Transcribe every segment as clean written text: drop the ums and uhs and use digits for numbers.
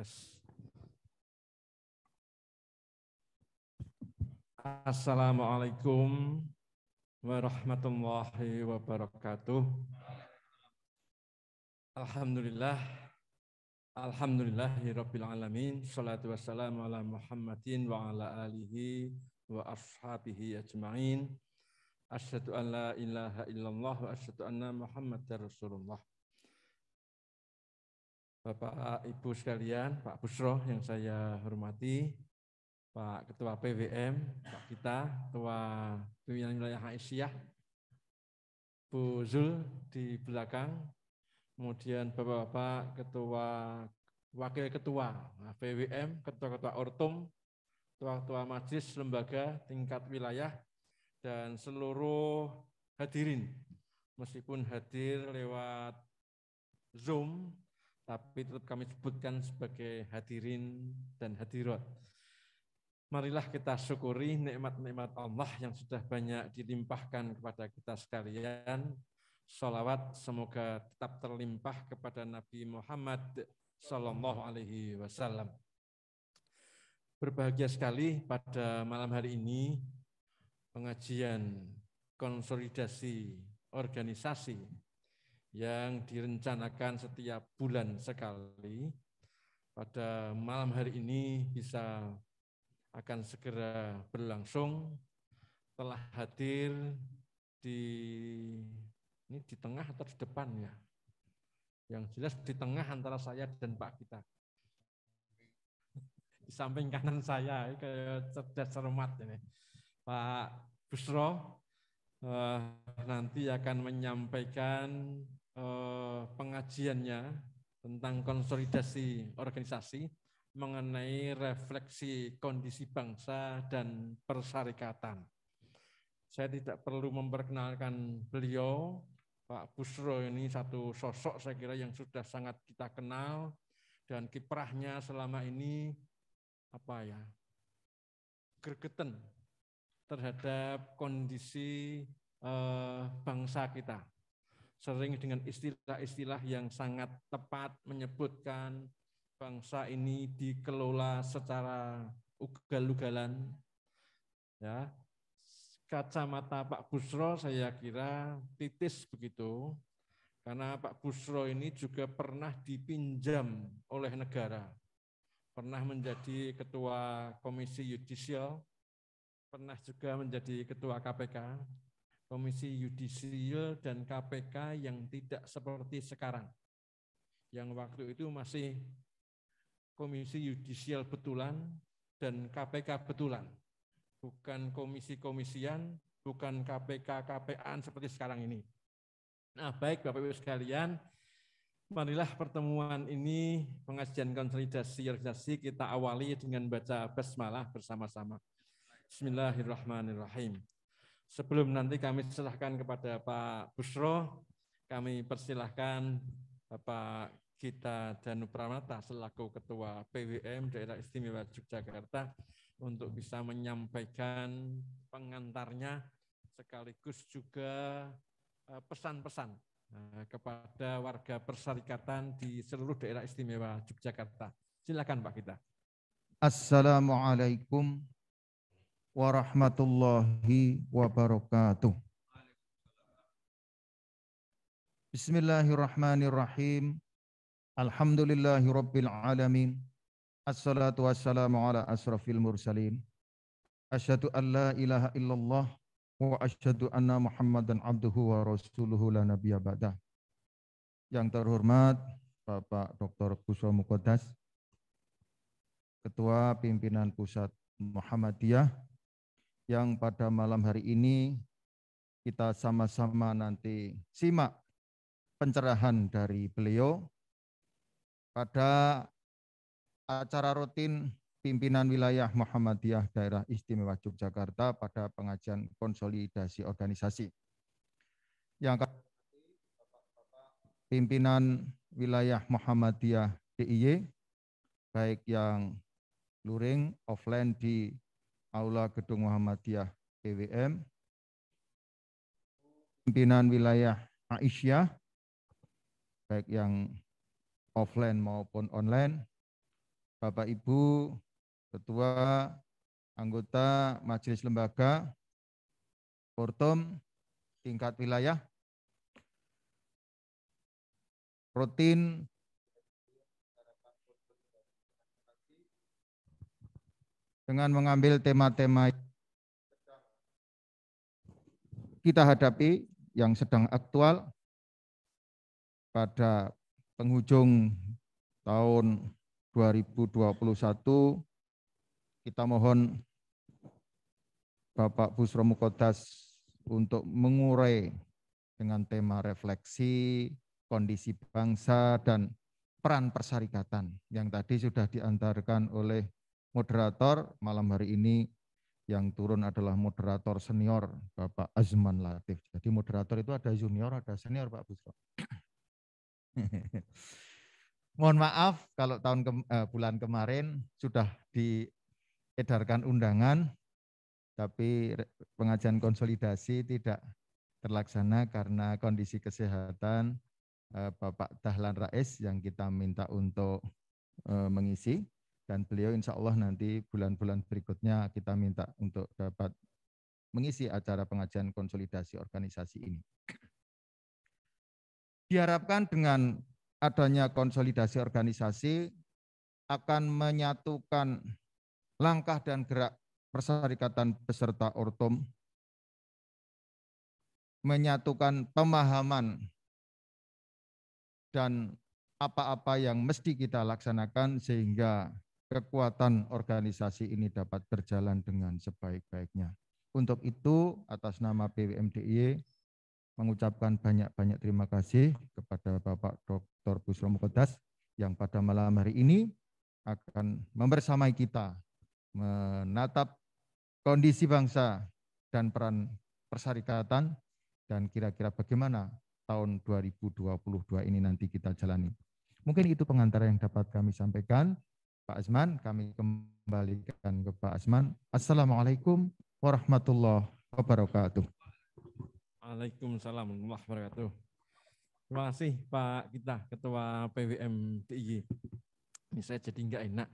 Tes. Assalamualaikum warahmatullahi wabarakatuh. Alhamdulillah. Alhamdulillahirabbil alamin. Shalatu wassalamu ala Muhammadin wa ala alihi wa ashabihi ajma'in. Asyhadu an la ilaha illallah wa asyhadu anna Muhammadar Rasulullah. Bapak Ibu sekalian, Pak Busro yang saya hormati, Pak Ketua PWM, Pak Kita, Ketua Pimpinan Wilayah Aisyah, Bu Zul di belakang, kemudian Bapak-Bapak Ketua, Wakil Ketua PWM, Ketua-Ketua Ortum, Ketua-Ketua Majelis Lembaga tingkat wilayah, dan seluruh hadirin, meskipun hadir lewat Zoom, tapi tetap kami sebutkan sebagai hadirin dan hadirat. Marilah kita syukuri nikmat-nikmat Allah yang sudah banyak dilimpahkan kepada kita sekalian. Sholawat semoga tetap terlimpah kepada Nabi Muhammad Sallallahu Alaihi Wasallam. Berbahagia sekali pada malam hari ini pengajian konsolidasi organisasi yang direncanakan setiap bulan sekali. Pada malam hari ini akan segera berlangsung. Telah hadir di tengah atau di depan ya? Yang jelas di tengah antara saya dan Pak Kita. Di samping kanan saya, kayak cerdas cermat ini. Pak Busro nanti akan menyampaikan pengajiannya tentang konsolidasi organisasi mengenai refleksi kondisi bangsa dan persyarikatan. Saya tidak perlu memperkenalkan beliau, Pak Busro ini satu sosok saya kira yang sudah sangat kita kenal dan kiprahnya selama ini gregeten terhadap kondisi bangsa kita. Sering dengan istilah-istilah yang sangat tepat menyebutkan bangsa ini dikelola secara ugal-ugalan. Ya, kacamata Pak Busro saya kira titis begitu, karena Pak Busro ini juga pernah dipinjam oleh negara, pernah menjadi ketua Komisi Yudisial, pernah juga menjadi ketua KPK. Komisi Yudisial dan KPK yang tidak seperti sekarang. Yang waktu itu masih Komisi Yudisial betulan dan KPK betulan. Bukan komisi-komisian, bukan KPK-KPAan seperti sekarang ini. Nah, baik Bapak-Ibu sekalian, marilah pertemuan ini, pengajian konsolidasi organisasi, kita awali dengan baca basmalah bersama-sama. Bismillahirrahmanirrahim. Sebelum nanti kami serahkan kepada Pak Busro, kami persilahkan Bapak Gita Danu Pramata selaku Ketua PWM Daerah Istimewa Yogyakarta untuk bisa menyampaikan pengantarnya sekaligus juga pesan-pesan kepada warga persyarikatan di seluruh Daerah Istimewa Yogyakarta. Silakan Pak Gita. Assalamualaikum warahmatullahi wabarakatuh. Bismillahirrahmanirrahim. Alhamdulillahirabbil alamin. Assalatu wassalamu ala asrafil mursalin. Asyhadu an la ilaha illallah wa asyhadu anna Muhammadan abduhu wa rasuluhu la nabiyya ba'dah. Yang terhormat Bapak Dr. Busro Muqaddas, Ketua Pimpinan Pusat Muhammadiyah, yang pada malam hari ini kita sama-sama nanti simak pencerahan dari beliau pada acara rutin Pimpinan Wilayah Muhammadiyah Daerah Istimewa Yogyakarta pada pengajian konsolidasi organisasi. Yang Pimpinan Wilayah Muhammadiyah DIY, baik yang luring, offline di Aula Gedung Muhammadiyah PWM, Pimpinan Wilayah Aisyah, baik yang offline maupun online, Bapak Ibu, Ketua, anggota Majelis Lembaga, Portom, tingkat wilayah, rutin dengan mengambil tema-tema kita hadapi yang sedang aktual pada penghujung tahun 2021. Kita mohon Bapak Bushro Muqaddas untuk mengurai dengan tema refleksi, kondisi bangsa, dan peran persyarikatan yang tadi sudah diantarkan oleh moderator. Malam hari ini yang turun adalah moderator senior Bapak Azman Latif. Jadi moderator itu ada junior, ada senior Pak Bushro. Mohon maaf kalau bulan kemarin sudah diedarkan undangan, tapi pengajian konsolidasi tidak terlaksana karena kondisi kesehatan Bapak Dahlan Rais yang kita minta untuk mengisi, dan beliau insya Allah nanti bulan-bulan berikutnya kita minta untuk dapat mengisi acara pengajian konsolidasi organisasi ini. Diharapkan dengan adanya konsolidasi organisasi akan menyatukan langkah dan gerak persyarikatan beserta Ortom, menyatukan pemahaman dan apa-apa yang mesti kita laksanakan sehingga kekuatan organisasi ini dapat berjalan dengan sebaik-baiknya. Untuk itu, atas nama PWM mengucapkan banyak-banyak terima kasih kepada Bapak Dr. Bushro Muqaddas yang pada malam hari ini akan membersamai kita menatap kondisi bangsa dan peran persyarikatan dan kira-kira bagaimana tahun 2022 ini nanti kita jalani. Mungkin itu pengantar yang dapat kami sampaikan. Pak Azman, kami kembalikan ke Pak Azman. Assalamualaikum warahmatullahi wabarakatuh. Waalaikumsalam warahmatullahi wabarakatuh. Terima kasih Pak kita, Ketua PWM DIY. Ini saya jadi nggak enak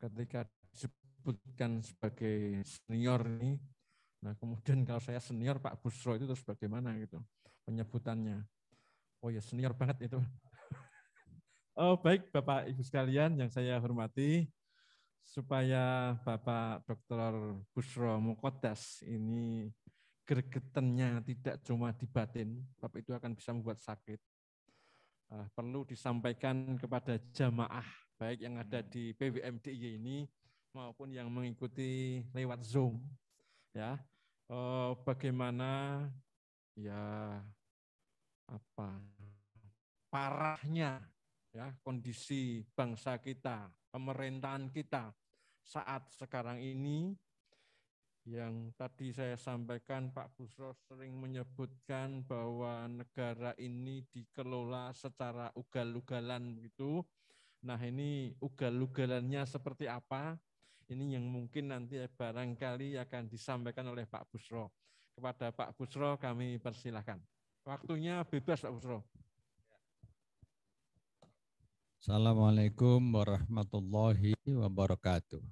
ketika disebutkan sebagai senior ini. Nah kemudian kalau saya senior Pak Bushro itu terus bagaimana gitu penyebutannya. Oh ya senior banget itu. Oh baik Bapak Ibu sekalian yang saya hormati, supaya Bapak Dr. Bushro Muqaddas ini gregetannya tidak cuma di batin, sebab itu akan bisa membuat sakit. Perlu disampaikan kepada jamaah, baik yang ada di PWM DIY ini maupun yang mengikuti lewat Zoom, ya, bagaimana ya parahnya ya kondisi bangsa kita, pemerintahan kita saat sekarang ini. Yang tadi saya sampaikan, Pak Bushro sering menyebutkan bahwa negara ini dikelola secara ugal-ugalan gitu. Nah ini ugal-ugalannya seperti apa? Ini yang mungkin nanti barangkali akan disampaikan oleh Pak Bushro. Kepada Pak Bushro kami persilahkan. Waktunya bebas Pak Bushro. Assalamualaikum warahmatullahi wabarakatuh.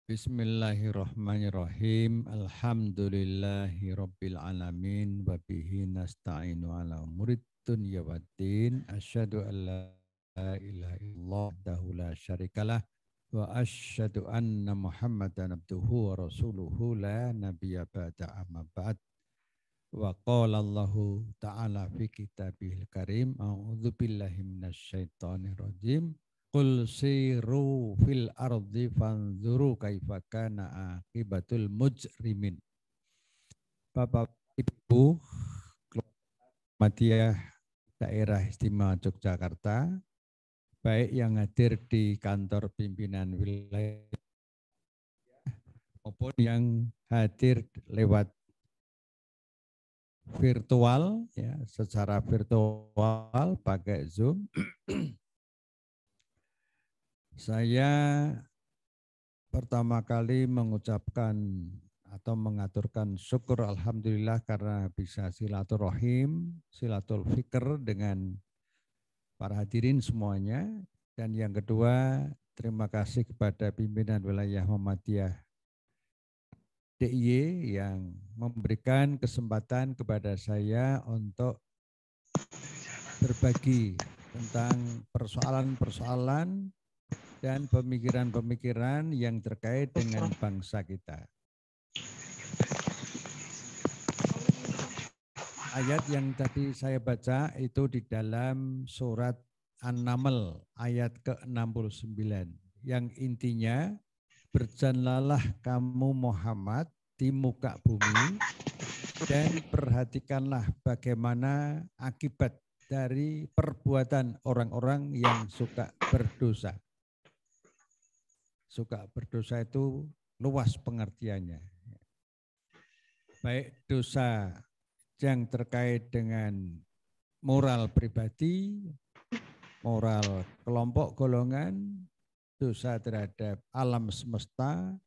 Bismillahirrahmanirrahim. Alhamdulillahi rabbil alamin wa bihi nasta'inu ala umurid dunya waddin. Asyhadu an la ilaha illallah wahdahu la syarikalah wa asyhadu anna Muhammadan abduhu wa rasuluhu la nabiyya ba'da amma ba'd. Wa qala Allahu ta'ala fi kitabihil karim a'udzu billahi minasyaitonir rajim. Qul siru fil ardi fanzuru kaifa kana akibatul mujrimin. Bapak Ibu Muhammadiyah Daerah Istimewa Yogyakarta, baik yang hadir di kantor pimpinan wilayah maupun yang hadir lewat virtual, ya, secara virtual pakai Zoom. Saya pertama kali mengucapkan atau mengaturkan syukur alhamdulillah karena bisa silaturahim, silatul fikr dengan para hadirin semuanya. Dan yang kedua, terima kasih kepada pimpinan wilayah Muhammadiyah DIY yang memberikan kesempatan kepada saya untuk berbagi tentang persoalan-persoalan dan pemikiran-pemikiran yang terkait dengan bangsa kita. Ayat yang tadi saya baca itu di dalam surat An-Naml ayat ke-69 yang intinya, berjalanlah kamu Muhammad di muka bumi dan perhatikanlah bagaimana akibat dari perbuatan orang-orang yang suka berdosa. Suka berdosa itu luas pengertiannya. Baik dosa yang terkait dengan moral pribadi, moral kelompok golongan, dosa terhadap alam semesta,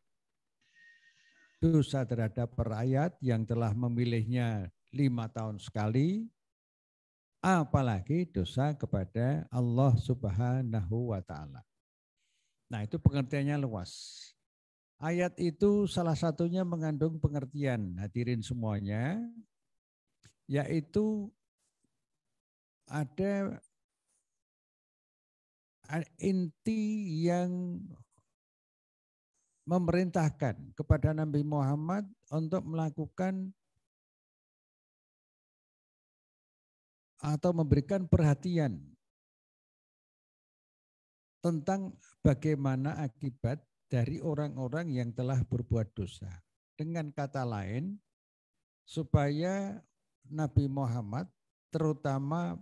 dosa terhadap rakyat yang telah memilihnya 5 tahun sekali, apalagi dosa kepada Allah Subhanahu wa Ta'ala. Nah, itu pengertiannya luas. Ayat itu salah satunya mengandung pengertian, hadirin semuanya, yaitu ada inti yang memerintahkan kepada Nabi Muhammad untuk melakukan atau memberikan perhatian tentang bagaimana akibat dari orang-orang yang telah berbuat dosa. Dengan kata lain, supaya Nabi Muhammad, terutama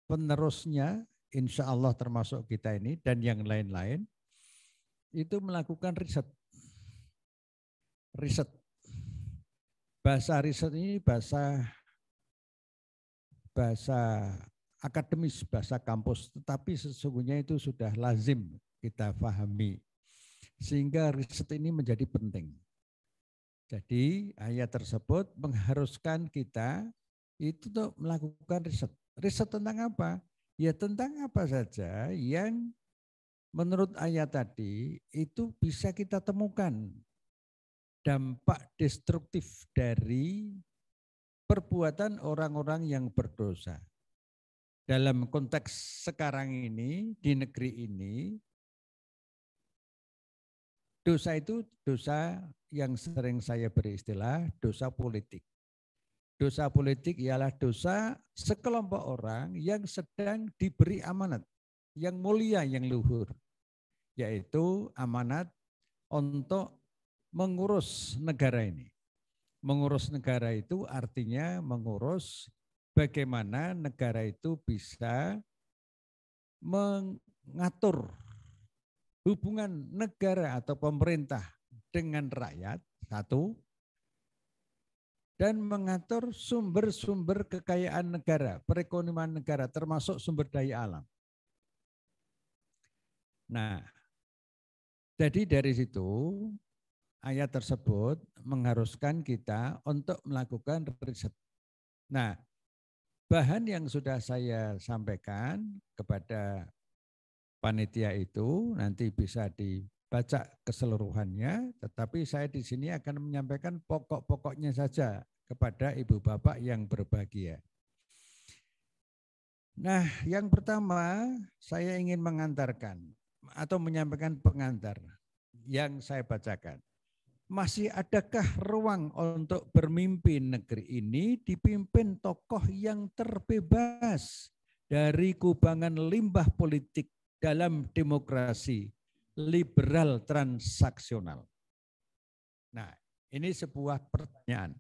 penerusnya, insya Allah termasuk kita ini dan yang lain-lain, itu melakukan riset. Bahasa riset ini bahasa akademis, bahasa kampus, tetapi sesungguhnya itu sudah lazim kita pahami. Sehingga riset ini menjadi penting. Jadi ayat tersebut mengharuskan kita itu untuk melakukan riset. Riset tentang apa? Ya tentang apa saja yang menurut ayat tadi itu bisa kita temukan dampak destruktif dari perbuatan orang-orang yang berdosa. Dalam konteks sekarang ini, di negeri ini, dosa itu dosa yang sering saya beri istilah dosa politik. Dosa politik ialah dosa sekelompok orang yang sedang diberi amanat, yang mulia, yang luhur, yaitu amanat untuk mengurus negara ini. Mengurus negara itu artinya mengurus bagaimana negara itu bisa mengatur hubungan negara atau pemerintah dengan rakyat, satu, dan mengatur sumber-sumber kekayaan negara, perekonomian negara, termasuk sumber daya alam. Nah, jadi dari situ ayat tersebut mengharuskan kita untuk melakukan riset. Nah, bahan yang sudah saya sampaikan kepada panitia itu nanti bisa dibaca keseluruhannya, tetapi saya di sini akan menyampaikan pokok-pokoknya saja kepada ibu bapak yang berbahagia. Nah, yang pertama saya ingin mengantarkan atau menyampaikan pengantar yang saya bacakan. Masih adakah ruang untuk bermimpi negeri ini dipimpin tokoh yang terbebas dari kubangan limbah politik dalam demokrasi liberal transaksional? Nah, ini sebuah pertanyaan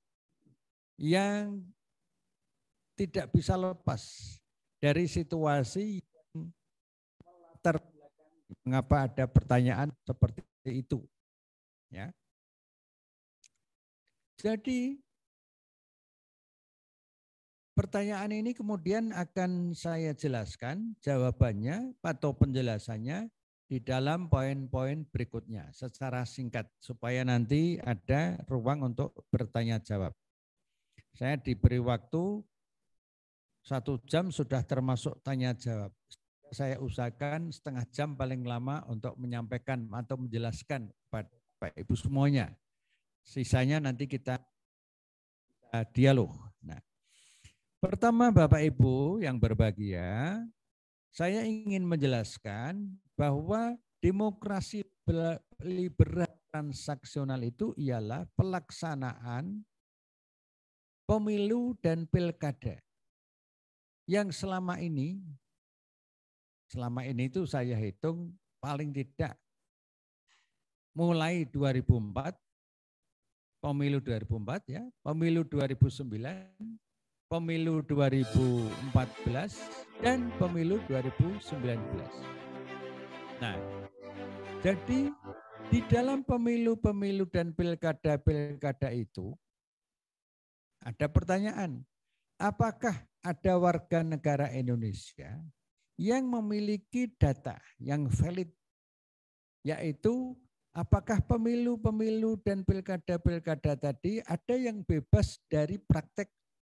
yang tidak bisa lepas dari situasi yang melatar belakangi mengapa ada pertanyaan seperti itu. Ya. Jadi pertanyaan ini kemudian akan saya jelaskan jawabannya atau penjelasannya di dalam poin-poin berikutnya secara singkat supaya nanti ada ruang untuk bertanya jawab. Saya diberi waktu 1 jam sudah termasuk tanya jawab. saya usahakan setengah jam paling lama untuk menyampaikan atau menjelaskan kepada Bapak Ibu semuanya. Sisanya nanti kita dialog. Nah, pertama Bapak Ibu yang berbahagia, saya ingin menjelaskan bahwa demokrasi liberal transaksional itu ialah pelaksanaan pemilu dan pilkada yang selama ini itu saya hitung paling tidak mulai 2004, pemilu 2004 ya, pemilu 2009, pemilu 2014 dan pemilu 2019. Nah, jadi di dalam pemilu-pemilu dan pilkada-pilkada itu ada pertanyaan, apakah ada warga negara Indonesia yang memiliki data yang valid, yaitu apakah pemilu-pemilu dan pilkada-pilkada tadi ada yang bebas dari praktek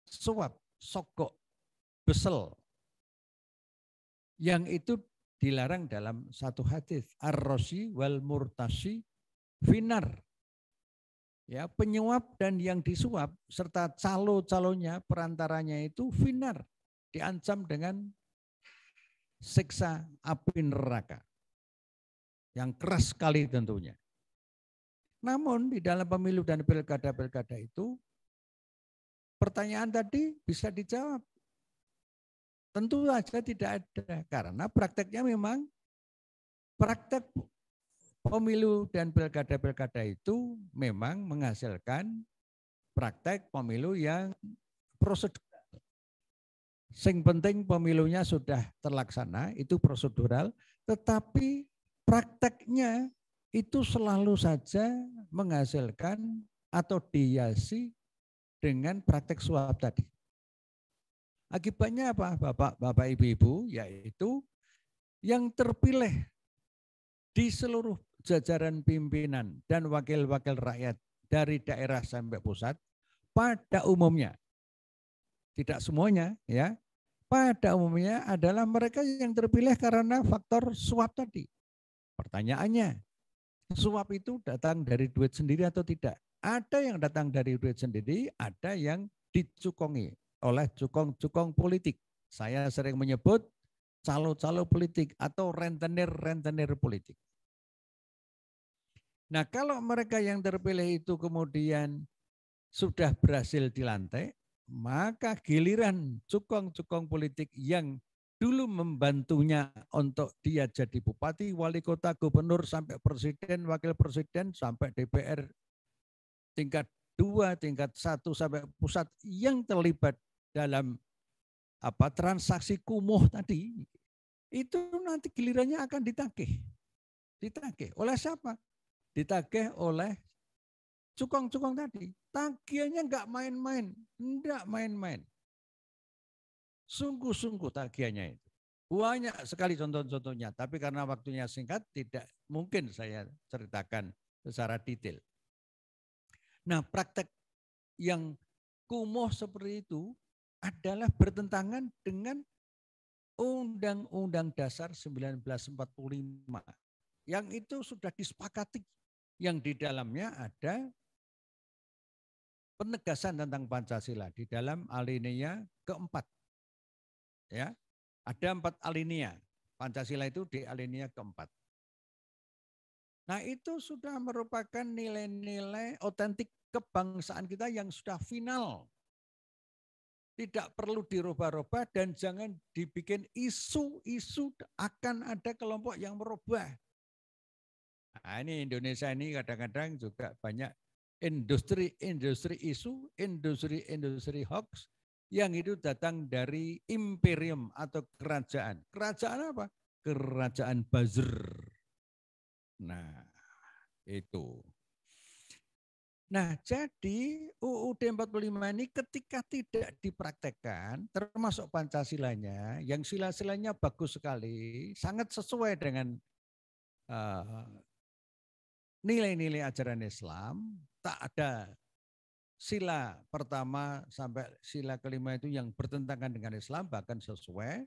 suap, sogok, besel, yang itu dilarang dalam satu hadis, ar-rosi wal murtasi finar. Ya, penyuap dan yang disuap serta calo-calonya perantaranya itu finar, diancam dengan siksa api neraka yang keras sekali tentunya. Namun di dalam pemilu dan pilkada-pilkada itu pertanyaan tadi bisa dijawab. Tentu saja tidak ada karena prakteknya memang praktek pemilu dan pilkada-pilkada itu memang menghasilkan praktek pemilu yang prosedural. Sing penting pemilunya sudah terlaksana, itu prosedural, tetapi prakteknya itu selalu saja menghasilkan atau dihiasi dengan praktek suap tadi. Akibatnya apa Bapak Ibu-Ibu? Yaitu yang terpilih di seluruh jajaran pimpinan dan wakil-wakil rakyat dari daerah sampai pusat pada umumnya, tidak semuanya ya, pada umumnya adalah mereka yang terpilih karena faktor suap tadi. Pertanyaannya, suap itu datang dari duit sendiri atau tidak? Ada yang datang dari duit sendiri, ada yang dicukongi oleh cukong-cukong politik. Saya sering menyebut calo-calo politik atau rentenir-rentenir politik. Nah, kalau mereka yang terpilih itu kemudian sudah berhasil dilantik, maka giliran cukong-cukong politik yang dulu membantunya untuk dia jadi bupati, wali kota, gubernur, sampai presiden, wakil presiden, sampai DPR tingkat 2, tingkat 1 sampai pusat yang terlibat dalam transaksi kumuh tadi, itu nanti gilirannya akan ditagih. Ditagih oleh siapa? Ditagih oleh cukong-cukong tadi. Tagihannya enggak main-main, enggak main-main. Sungguh-sungguh tagihannya itu. Banyak sekali contoh-contohnya, tapi karena waktunya singkat tidak mungkin saya ceritakan secara detail. Nah, praktek yang kumuh seperti itu adalah bertentangan dengan Undang-Undang Dasar 1945 yang itu sudah disepakati, yang di dalamnya ada penegasan tentang Pancasila di dalam alinea keempat. Ya, ada 4 alinea. Pancasila itu di alinea keempat. Nah, itu sudah merupakan nilai-nilai otentik kebangsaan kita yang sudah final. Tidak perlu dirubah-rubah dan jangan dibikin isu-isu akan ada kelompok yang merubah. Nah, ini Indonesia ini kadang-kadang juga banyak industri isu, industri hoax yang itu datang dari imperium atau kerajaan. Kerajaan apa? Kerajaan buzzer. Nah, itu. Nah, jadi UUD 45 ini ketika tidak dipraktekkan, termasuk Pancasilanya, yang sila-silanya bagus sekali, sangat sesuai dengan nilai-nilai ajaran Islam, tak ada sila pertama sampai sila kelima itu yang bertentangan dengan Islam, bahkan sesuai.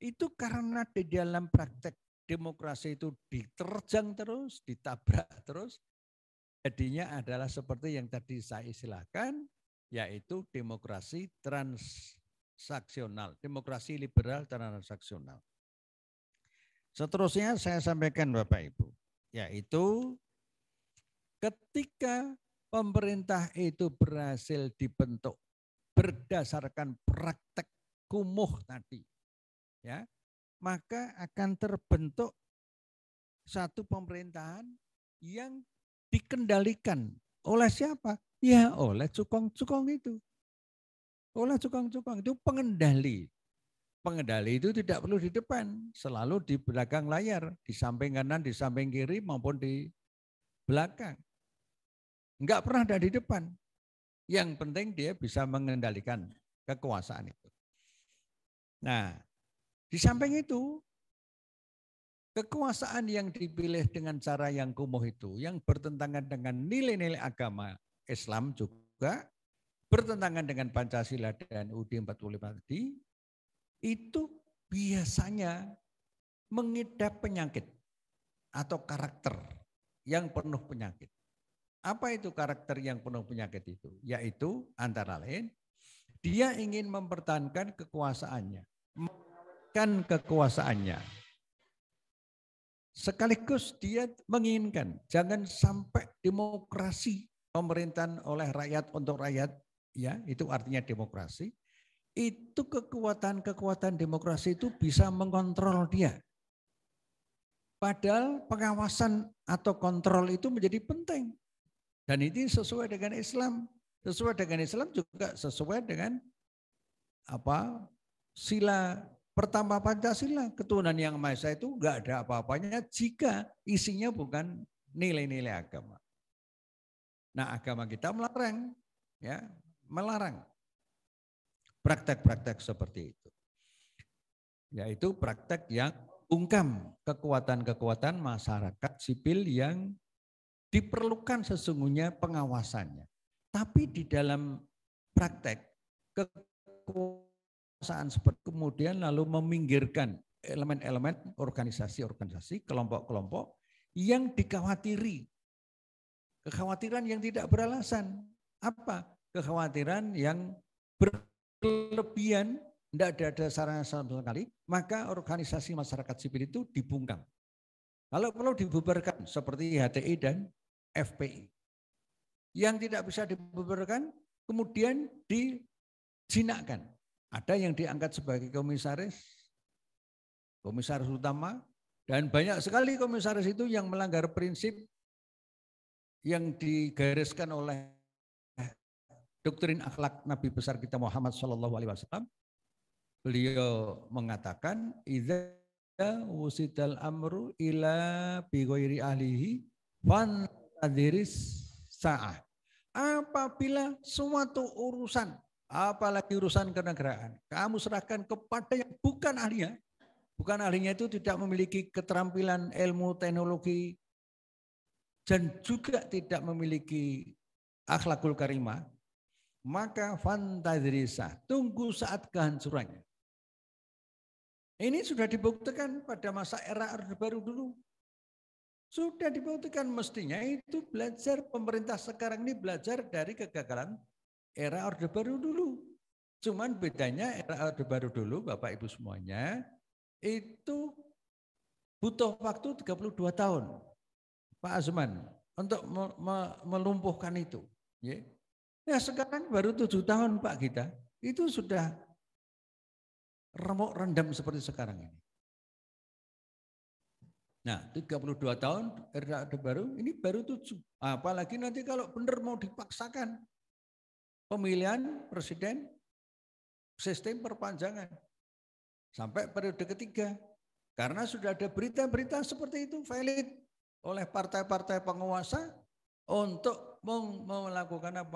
Itu karena di dalam praktek demokrasi itu diterjang terus, ditabrak terus, jadinya adalah seperti yang tadi saya istilahkan, yaitu demokrasi transaksional, demokrasi liberal transaksional. Seterusnya saya sampaikan Bapak Ibu, yaitu ketika pemerintah itu berhasil dibentuk berdasarkan praktek kumuh tadi, ya, maka akan terbentuk satu pemerintahan yang dikendalikan oleh siapa? Ya oleh cukong-cukong itu. Oleh cukong-cukong itu pengendali. Pengendali itu tidak perlu di depan, selalu di belakang layar, di samping kanan, di samping kiri maupun di belakang. Enggak pernah ada di depan. Yang penting dia bisa mengendalikan kekuasaan itu. Nah, di samping itu, kekuasaan yang dipilih dengan cara yang kumuh itu, yang bertentangan dengan nilai-nilai agama Islam juga, bertentangan dengan Pancasila dan UUD 45 tadi, itu biasanya mengidap penyakit atau karakter yang penuh penyakit. Apa itu karakter yang penuh penyakit itu? Yaitu antara lain, dia ingin mempertahankan kekuasaannya, mengawetkan kekuasaannya. Sekaligus dia menginginkan jangan sampai demokrasi pemerintahan oleh rakyat untuk rakyat, ya itu artinya demokrasi. Itu kekuatan-kekuatan demokrasi itu bisa mengontrol dia. Padahal pengawasan atau kontrol itu menjadi penting. Dan ini sesuai dengan Islam. Sesuai dengan Islam juga sesuai dengan sila pertama Pancasila. Ketuhanan yang Maha Esa itu enggak ada apa-apanya jika isinya bukan nilai-nilai agama. Nah, agama kita melarang, ya, melarang praktek-praktek seperti itu. Yaitu praktek yang ungkam kekuatan-kekuatan masyarakat sipil yang diperlukan sesungguhnya pengawasannya. Tapi di dalam praktek kekuasaan seperti kemudian lalu meminggirkan elemen-elemen organisasi-organisasi, kelompok-kelompok yang dikhawatiri. Kekhawatiran yang tidak beralasan. Apa? Kekhawatiran yang berlebihan, tidak ada dasarnya sama sekali, maka organisasi masyarakat sipil itu dibungkam. Kalau perlu dibubarkan seperti HTI dan FPI. Yang tidak bisa dibubarkan kemudian dijinakkan. Ada yang diangkat sebagai komisaris utama, dan banyak sekali komisaris itu yang melanggar prinsip yang digariskan oleh doktrin akhlak Nabi besar kita Muhammad SAW. Beliau mengatakan, idza wusidal amru ila bi ghairi ahlihi fantadhiris sa'ah. Apabila suatu urusan, apalagi urusan kenegaraan, kamu serahkan kepada yang bukan ahlinya. Bukan ahlinya itu tidak memiliki keterampilan ilmu teknologi dan juga tidak memiliki akhlakul karimah, maka fantadrisa, tunggu saat kehancurannya. Ini sudah dibuktikan pada masa era Orde Baru dulu. Sudah dibuktikan, mestinya itu belajar, pemerintah sekarang ini belajar dari kegagalan era Orde Baru dulu. Cuman bedanya era Orde Baru dulu, Bapak Ibu semuanya, itu butuh waktu 32 tahun. Pak Azman, untuk melumpuhkan itu. Ya sekarang baru 7 tahun Pak kita, itu sudah remuk rendam seperti sekarang ini. Nah 32 tahun era Orde Baru, ini baru 7. Apalagi nanti kalau benar mau dipaksakan pemilihan presiden, sistem perpanjangan sampai periode ketiga. Karena sudah ada berita-berita seperti itu valid oleh partai-partai penguasa untuk melakukan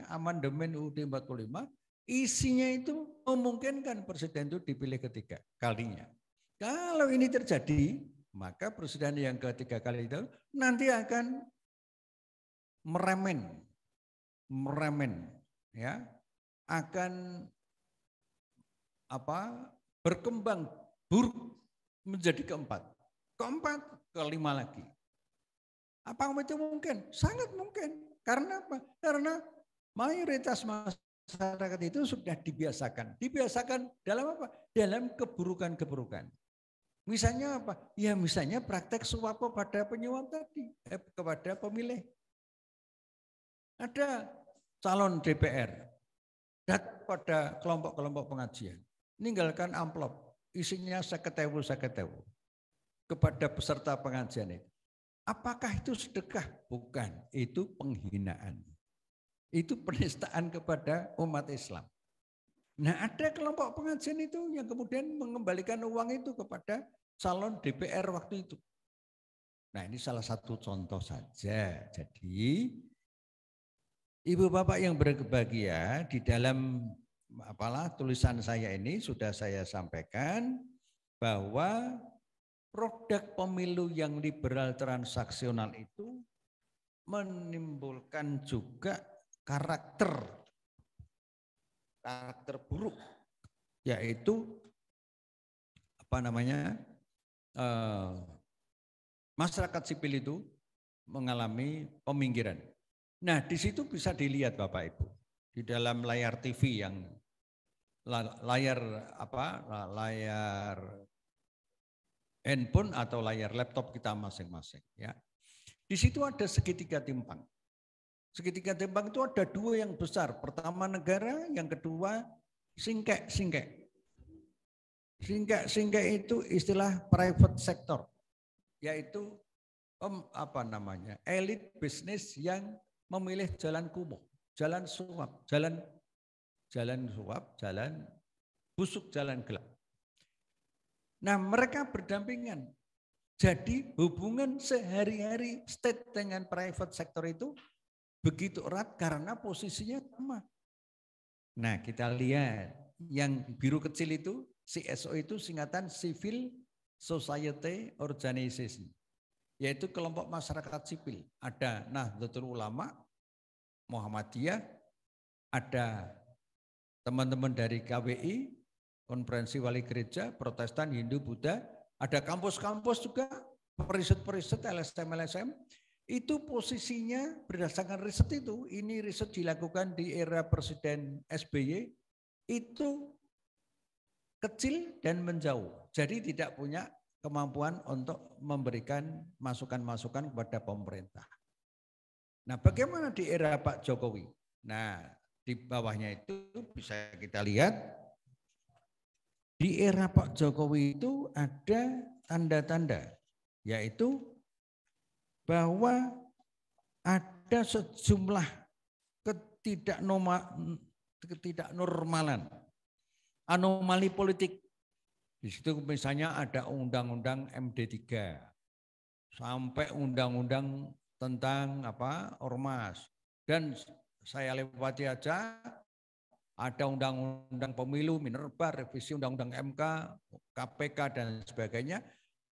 amandemen UUD 45, isinya itu memungkinkan presiden itu dipilih ketiga kalinya. Kalau ini terjadi, maka presiden yang ketiga kali itu nanti akan meremen, ya, akan berkembang buruk menjadi keempat. Keempat, kelima lagi. Apa itu mungkin? Sangat mungkin. Karena apa? Karena mayoritas masyarakat itu sudah dibiasakan. Dibiasakan dalam apa? Dalam keburukan-keburukan. Misalnya apa? Ya misalnya praktek suap pada penyuap tadi, kepada pemilih. Ada calon DPR, datang pada kelompok-kelompok pengajian, meninggalkan amplop, isinya 50.000 kepada peserta pengajian itu. Apakah itu sedekah? Bukan, itu penghinaan. Itu penistaan kepada umat Islam. Nah, ada kelompok pengajian itu yang kemudian mengembalikan uang itu kepada calon DPR waktu itu. Nah, ini salah satu contoh saja. Jadi, Ibu Bapak yang berbahagia, di dalam tulisan saya ini sudah saya sampaikan bahwa produk pemilu yang liberal transaksional itu menimbulkan juga karakter buruk, yaitu masyarakat sipil itu mengalami peminggiran. Nah, di situ bisa dilihat Bapak Ibu di dalam layar TV yang layar handphone atau layar laptop kita masing-masing, ya. Di situ ada segitiga timpang. Segitiga timpang itu ada dua yang besar. Pertama negara, yang kedua singkek. Singkek itu istilah private sector, yaitu elit bisnis yang memilih jalan kumuh, jalan suap, jalan busuk, jalan gelap. Nah, mereka berdampingan. Jadi hubungan sehari-hari state dengan private sector itu begitu erat karena posisinya sama. Nah, kita lihat yang biru kecil itu, CSO itu singkatan Civil Society Organization, yaitu kelompok masyarakat sipil. Ada Nahdlatul Ulama, Muhammadiyah, ada teman-teman dari KWI, Konferensi Wali Gereja, Protestan, Hindu, Buddha, ada kampus-kampus juga, periset-periset, LSM, itu posisinya berdasarkan riset itu, ini riset dilakukan di era Presiden SBY, itu kecil dan menjauh, jadi tidak punya kemampuan untuk memberikan masukan-masukan kepada pemerintah. Nah, bagaimana di era Pak Jokowi? Nah, di bawahnya itu bisa kita lihat, di era Pak Jokowi itu ada tanda-tanda, yaitu bahwa ada sejumlah ketidaknormalan, anomali politik. Di situ misalnya ada undang-undang MD3, sampai undang-undang tentang ormas. Dan saya lewati aja, ada undang-undang pemilu, Minerba, revisi undang-undang MK, KPK dan sebagainya.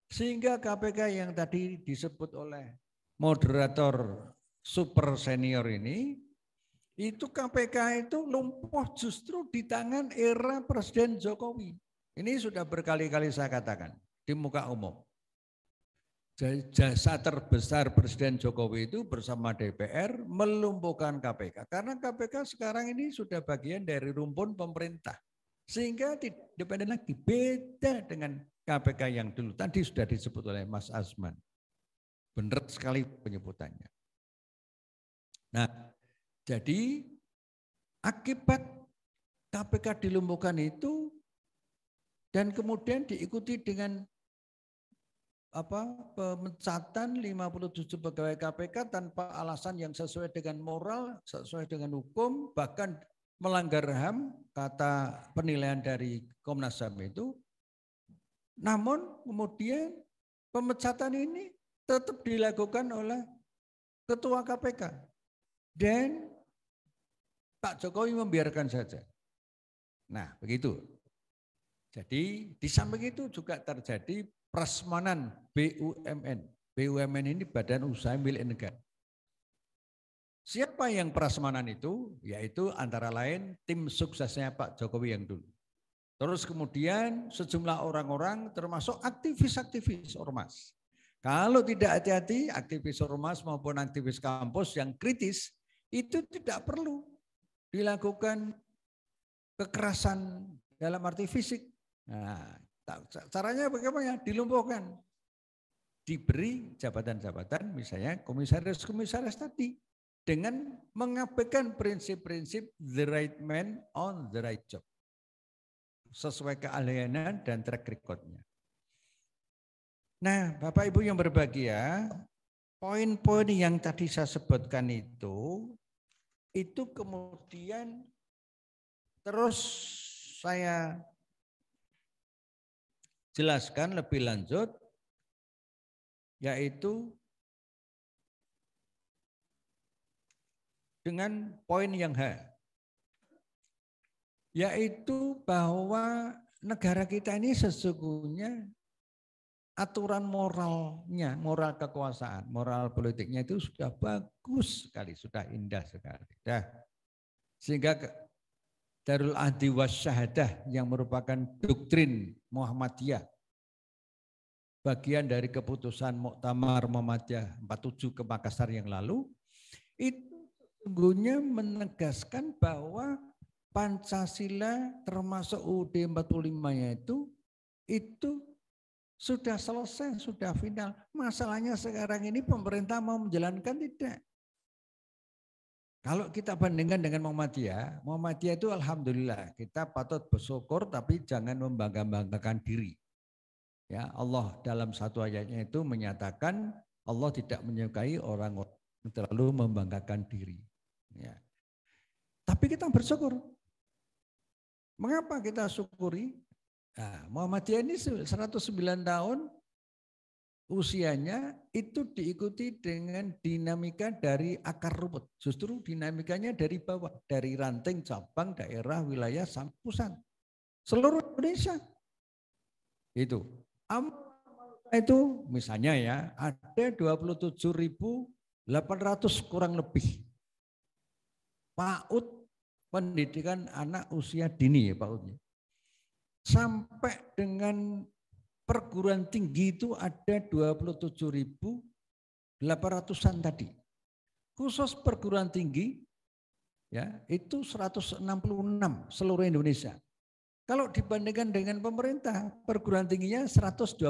Sehingga KPK yang tadi disebut oleh moderator super senior ini, itu KPK itu lumpuh justru di tangan era Presiden Jokowi. Ini sudah berkali-kali saya katakan di muka umum. Jasa terbesar Presiden Jokowi itu bersama DPR melumpuhkan KPK. Karena KPK sekarang ini sudah bagian dari rumpun pemerintah. Sehingga tidak independen lagi, beda dengan KPK yang dulu. Tadi sudah disebut oleh Mas Asman. Benar sekali penyebutannya. Nah, jadi akibat KPK dilumpuhkan itu dan kemudian diikuti dengan pemecatan 57 pegawai KPK tanpa alasan yang sesuai dengan moral, sesuai dengan hukum, bahkan melanggar HAM, kata penilaian dari Komnas HAM itu. Namun kemudian pemecatan ini tetap dilakukan oleh Ketua KPK. Dan Pak Jokowi membiarkan saja. Nah, begitu. Jadi di samping itu juga terjadi prasmanan BUMN. BUMN ini Badan Usaha Milik Negara. Siapa yang prasmanan itu? Yaitu antara lain tim suksesnya Pak Jokowi yang dulu. Terus kemudian sejumlah orang-orang termasuk aktivis-aktivis ormas. Kalau tidak hati-hati, aktivis ormas maupun aktivis kampus yang kritis, itu tidak perlu dilakukan kekerasan dalam arti fisik. Nah, caranya bagaimana? Dilumpuhkan. Diberi jabatan-jabatan, misalnya komisaris-komisaris tadi, dengan mengabaikan prinsip-prinsip the right man on the right job. Sesuai keahlian dan track record-nya. Nah, Bapak Ibu yang berbahagia, poin-poin yang tadi saya sebutkan itu kemudian terus saya jelaskan lebih lanjut, yaitu dengan poin yang H, yaitu bahwa negara kita ini sesungguhnya aturan moralnya, moral kekuasaan, moral politiknya itu sudah bagus sekali, sudah indah sekali. Sehingga Darul Ahdi Wasyahadah yang merupakan doktrin Muhammadiyah, bagian dari keputusan Muktamar Muhammadiyah 47 ke Makassar yang lalu, itu sesungguhnya menegaskan bahwa Pancasila termasuk UUD 45-nya itu sudah selesai, sudah final. Masalahnya sekarang ini pemerintah mau menjalankan tidak. Kalau kita bandingkan dengan Muhammadiyah, Muhammadiyah itu alhamdulillah kita patut bersyukur tapi jangan membangga-banggakan diri. Ya, Allah dalam satu ayatnya itu menyatakan Allah tidak menyukai orang yang terlalu membanggakan diri. Ya. Tapi kita bersyukur. Mengapa kita syukuri? Nah, Muhammadiyah ini 109 tahun usianya itu diikuti dengan dinamika dari akar rumput. Justru dinamikanya dari bawah, dari ranting, cabang, daerah, wilayah, sampai pusat. Seluruh Indonesia. Itu misalnya ya, ada 27.800 kurang lebih PAUD pendidikan anak usia dini ya PAUD-nya. Sampai dengan perguruan tinggi itu ada 27.800-an tadi. Khusus perguruan tinggi ya itu 166 seluruh Indonesia. Kalau dibandingkan dengan pemerintah, perguruan tingginya 121.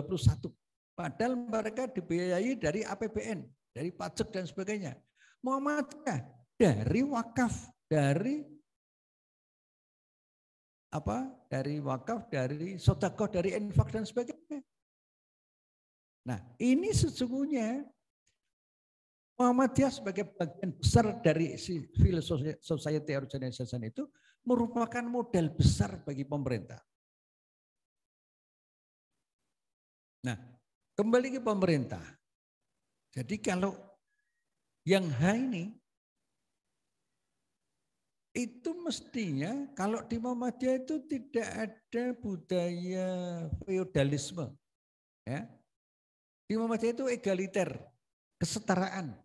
Padahal mereka dibiayai dari APBN, dari pajak dan sebagainya. Muhammadiyah dari wakaf, dari wakaf, dari sedekah, dari infak dan sebagainya. Nah, ini sesungguhnya Muhammadiyah sebagai bagian besar dari civil society organization itu merupakan modal besar bagi pemerintah. Nah, kembali ke pemerintah. Jadi kalau yang H ini itu mestinya kalau di Muhammadiyah itu tidak ada budaya feodalisme. Ya. Di Muhammadiyah itu egaliter, kesetaraan.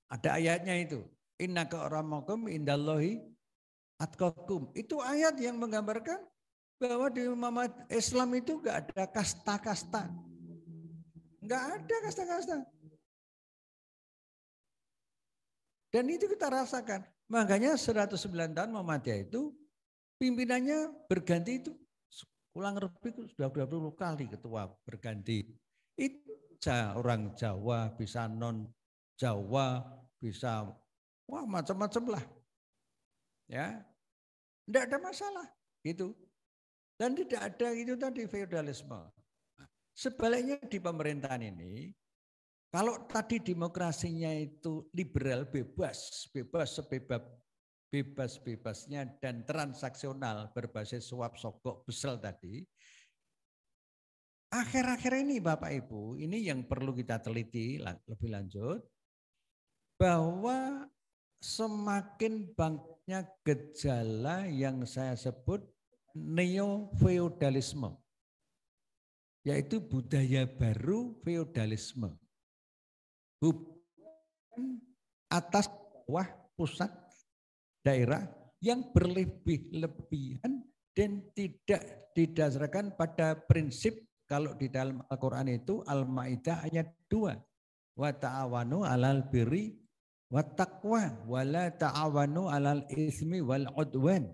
Ada ayatnya itu. Innaka akramakum indallahi atqakum. Itu ayat yang menggambarkan bahwa di Islam itu enggak ada kasta-kasta. Enggak ada kasta-kasta. Dan itu kita rasakan. Makanya 109 tahun Muhammadiyah itu pimpinannya berganti itu ulang lebih sudah 20 kali ketua berganti. Itu orang Jawa, bisa non Jawa, bisa macam-macam lah. Ya. Tidak ada masalah gitu. Dan tidak ada itu tadi feodalisme. Sebaliknya di pemerintahan ini, kalau tadi demokrasinya itu liberal, bebas sebebas-bebasnya dan transaksional berbasis suap sogok besel tadi, akhir-akhir ini Bapak Ibu, ini yang perlu kita teliti lebih lanjut, bahwa semakin banyaknya gejala yang saya sebut neo-feodalisme, yaitu budaya baru feodalisme. Hubungan atas bawah pusat daerah yang berlebih-lebihan dan tidak didasarkan pada prinsip kalau di dalam Al-Quran itu Al-Ma'idah ayat 2. Wa ta'awanu 'alal birri wat taqwa wa la ta'awanu 'alal ismi wal 'udwan.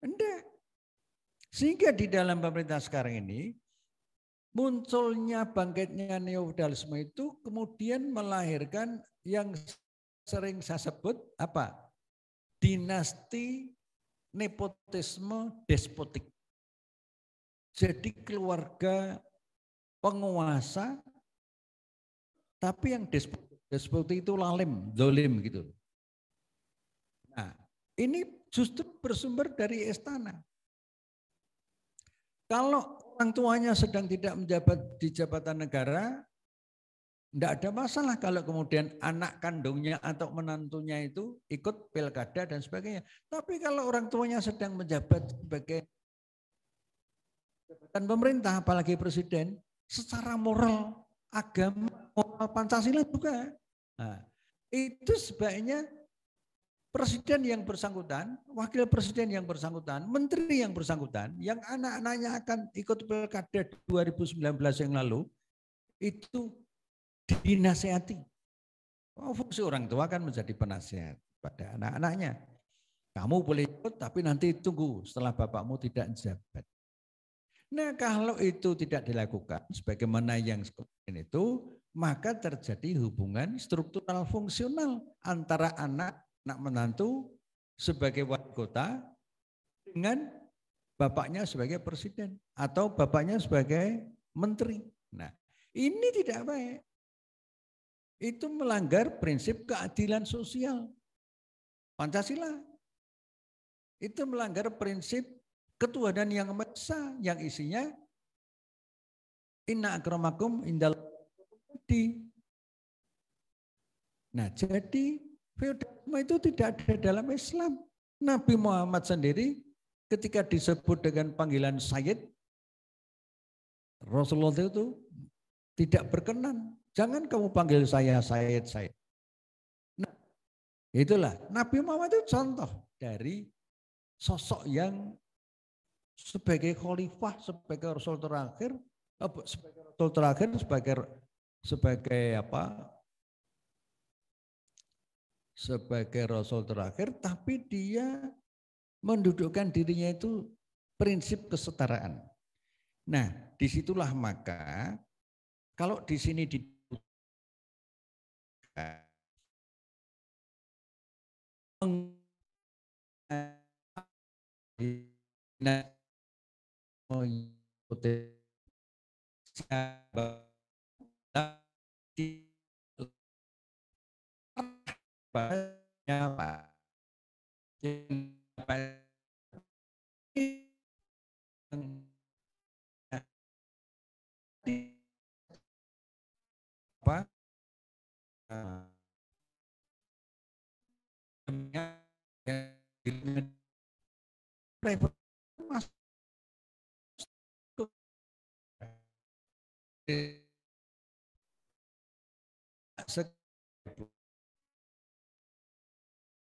Enggak. Sehingga di dalam pemerintah sekarang ini munculnya bangkitnya neofeudalisme itu kemudian melahirkan yang sering saya sebut apa? Dinasti nepotisme despotik. Jadi keluarga penguasa tapi yang despotik itu lalim, zolim gitu. Nah, ini justru bersumber dari istana. Kalau orang tuanya sedang tidak menjabat di jabatan negara, tidak ada masalah kalau kemudian anak kandungnya atau menantunya itu ikut pilkada dan sebagainya. Tapi kalau orang tuanya sedang menjabat sebagai jabatan pemerintah, apalagi presiden, secara moral, agama, moral Pancasila juga. Nah, itu sebaiknya presiden yang bersangkutan, wakil presiden yang bersangkutan, menteri yang bersangkutan, yang anak-anaknya akan ikut pilkada 2019 yang lalu, itu dinasehati. Fungsi orang tua kan menjadi penasehat pada anak-anaknya. Kamu boleh ikut, tapi nanti tunggu setelah bapakmu tidak menjabat. Nah, kalau itu tidak dilakukan, sebagaimana yang seperti itu, maka terjadi hubungan struktural fungsional antara anak menantu sebagai wali kota dengan bapaknya sebagai presiden atau bapaknya sebagai menteri. Nah, ini tidak baik. Itu melanggar prinsip keadilan sosial Pancasila. Itu melanggar prinsip ketuhanan yang Maha Esa yang isinya inna akramakum indallahi. Nah, jadi feodalisme itu tidak ada dalam Islam. Nabi Muhammad sendiri ketika disebut dengan panggilan Sayyid, Rasulullah itu tidak berkenan. Jangan kamu panggil saya Sayyid, Sayyid. Nah, itulah Nabi Muhammad itu contoh dari sosok yang sebagai khalifah, sebagai Rasul terakhir, sebagai apa? Sebagai Rasul terakhir, tapi dia mendudukkan dirinya itu prinsip kesetaraan. Nah, disitulah maka kalau di sini apa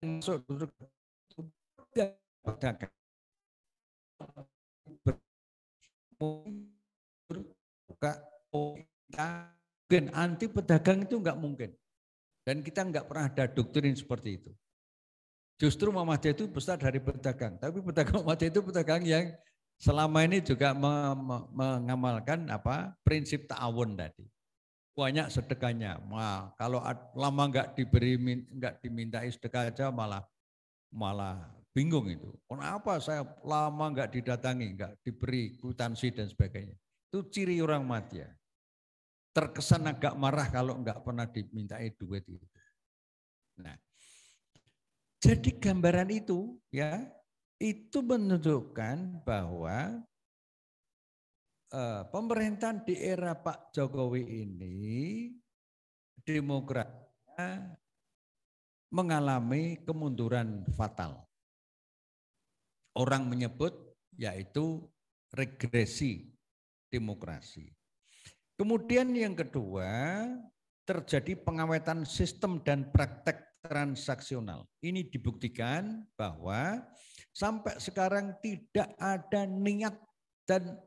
masuk duduk pedagang buka mungkin anti pedagang itu enggak mungkin, dan kita enggak pernah ada doktrin seperti itu. Justru Muhammadiyah itu besar dari pedagang, tapi pedagang Muhammadiyah itu pedagang yang selama ini juga mengamalkan apa prinsip ta'awun tadi. Banyak sedekahnya. Nah, kalau lama enggak dimintai sedekah aja malah bingung itu. Kenapa saya lama enggak didatangi, enggak diberi kwitansi dan sebagainya. Itu ciri orang Muhammadiyah. Terkesan agak marah kalau enggak pernah dimintai duit itu. Nah, jadi gambaran itu ya, itu menunjukkan bahwa pemerintahan di era Pak Jokowi ini demokrasinya mengalami kemunduran fatal. Orang menyebut yaitu regresi demokrasi. Kemudian yang kedua, terjadi pengawetan sistem dan praktek transaksional. Ini dibuktikan bahwa sampai sekarang tidak ada niat dan